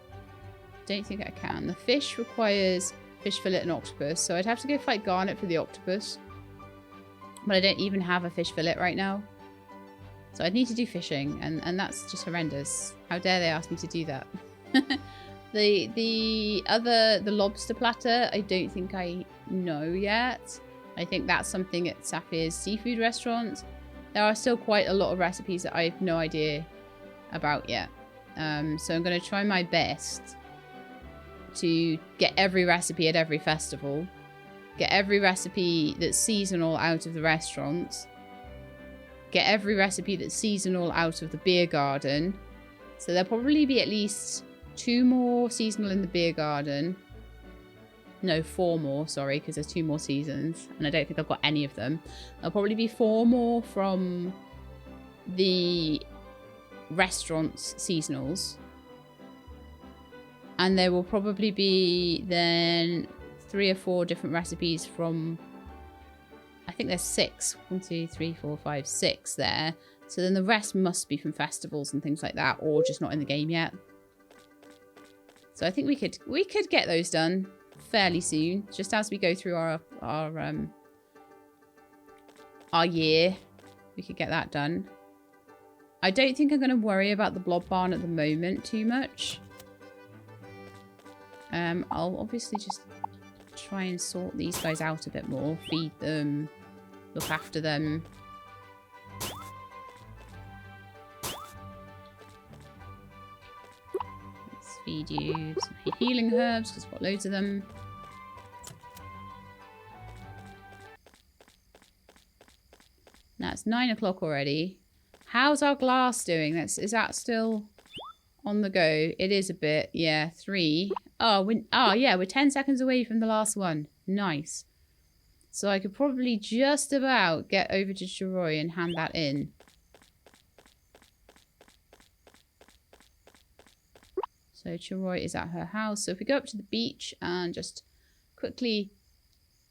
Speaker 1: Don't think I can. The fish requires fish fillet and octopus, so I'd have to go fight Garnet for the octopus. But I don't even have a fish fillet right now. So I'd need to do fishing, and that's just horrendous. How dare they ask me to do that? The lobster platter, I don't think I know yet. I think that's something at Sapphire's seafood restaurant. There are still quite a lot of recipes that I have no idea about yet. So I'm going to try my best to get every recipe at every festival. Get every recipe that's seasonal out of the restaurants. Get every recipe that's seasonal out of the beer garden. So there'll probably be at least 2 more seasonal in the beer garden. No, 4 more, sorry, because there's 2 more seasons. And I don't think I've got any of them. There'll probably be 4 more from the restaurants' seasonals. And there will probably be then 3 or 4 different recipes from... I think there's 6. 1, 2, 3, 4, 5, 6 there. So then the rest must be from festivals and things like that, or just not in the game yet. So I think we could get those done fairly soon, just as we go through our year. We could get that done. I don't think I'm going to worry about the Blob barn at the moment too much. I'll obviously just try and sort these guys out a bit more. Feed them. Look after them. Let's feed feed you some healing herbs because I've got loads of them. Now it's 9 o'clock already. How's our glass doing? Is that still on the go? It is a bit. Yeah, 3. Oh, yeah, we're 10 seconds away from the last one. Nice. So I could probably just about get over to Chiroy and hand that in. So Chiroy is at her house. So if we go up to the beach and just quickly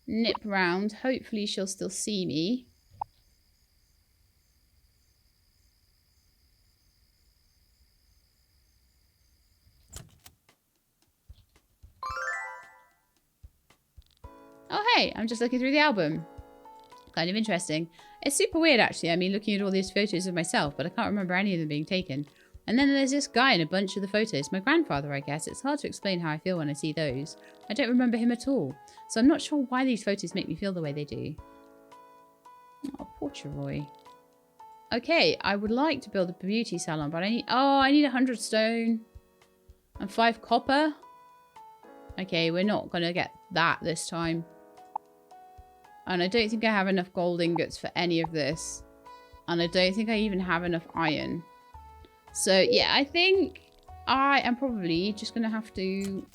Speaker 1: nip round, hopefully she'll still see me. Oh, hey, I'm just looking through the album. Kind of interesting. It's super weird, actually. I mean, looking at all these photos of myself, but I can't remember any of them being taken. And then there's this guy in a bunch of the photos. My grandfather, I guess. It's hard to explain how I feel when I see those. I don't remember him at all. So I'm not sure why these photos make me feel the way they do. Oh, poor Chiroy. Okay, I would like to build a beauty salon, but I need 100 stone and 5 copper. Okay, we're not going to get that this time. And I don't think I have enough gold ingots for any of this. And I don't think I even have enough iron. So, yeah, I think I am probably just going to have to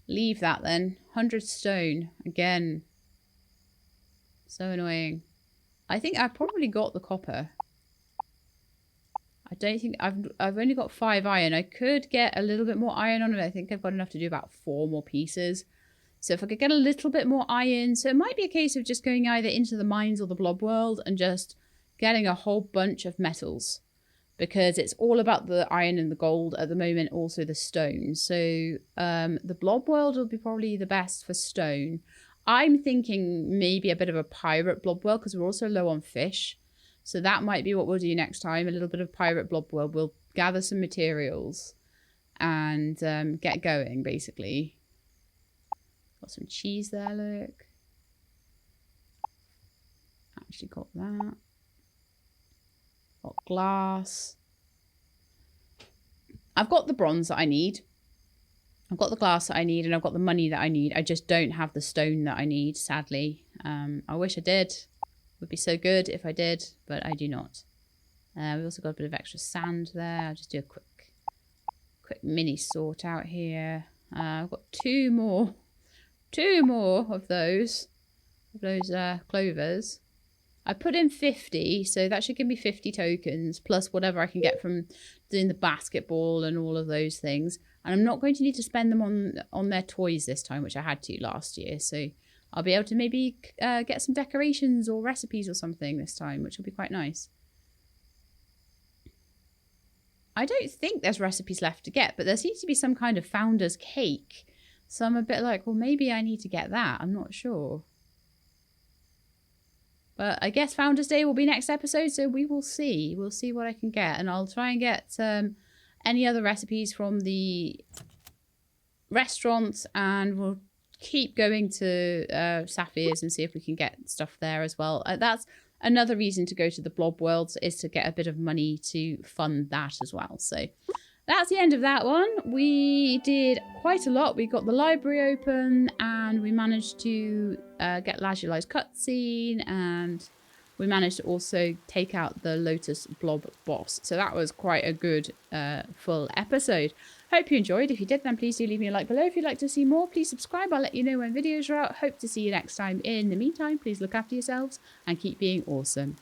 Speaker 1: leave that then. 100 stone. Again. So annoying. I think I've probably got the copper. I don't think I've only got 5 iron. I could get a little bit more iron on it. I think I've got enough to do about 4 more pieces. So if I could get a little bit more iron. So it might be a case of just going either into the mines or the blob world and just getting a whole bunch of metals. Because it's all about the iron and the gold at the moment, also the stone. So the blob world will be probably the best for stone. I'm thinking maybe a bit of a pirate blob world because we're also low on fish. So that might be what we'll do next time. A little bit of pirate blob world. We'll gather some materials and get going, basically. Got some cheese there, look. Actually got that. Got glass. I've got the bronze that I need. I've got the glass that I need, and I've got the money that I need. I just don't have the stone that I need, sadly. I wish I did. It would be so good if I did, but I do not. We've also got a bit of extra sand there. I'll just do a quick mini sort out here. I've got two more of those clovers. I put in 50, so that should give me 50 tokens, plus whatever I can get from doing the basketball and all of those things. And I'm not going to need to spend them on their toys this time, which I had to last year. So I'll be able to maybe get some decorations or recipes or something this time, which will be quite nice. I don't think there's recipes left to get, but there seems to be some kind of founder's cake. So I'm a bit like, well, maybe I need to get that. I'm not sure. But I guess Founders Day will be next episode, so we will see. We'll see what I can get. And I'll try and get any other recipes from the restaurants, and we'll keep going to Sapphire's and see if we can get stuff there as well. That's another reason to go to the Blob Worlds, is to get a bit of money to fund that as well. So that's the end of that one. We did quite a lot. We got the library open, and we managed to get Lazulai's cutscene, and we managed to also take out the Lotus Blob boss. So that was quite a good full episode. Hope you enjoyed. If you did, then please do leave me a like below. If you'd like to see more, please subscribe. I'll let you know when videos are out. Hope to see you next time. In the meantime, please look after yourselves and keep being awesome.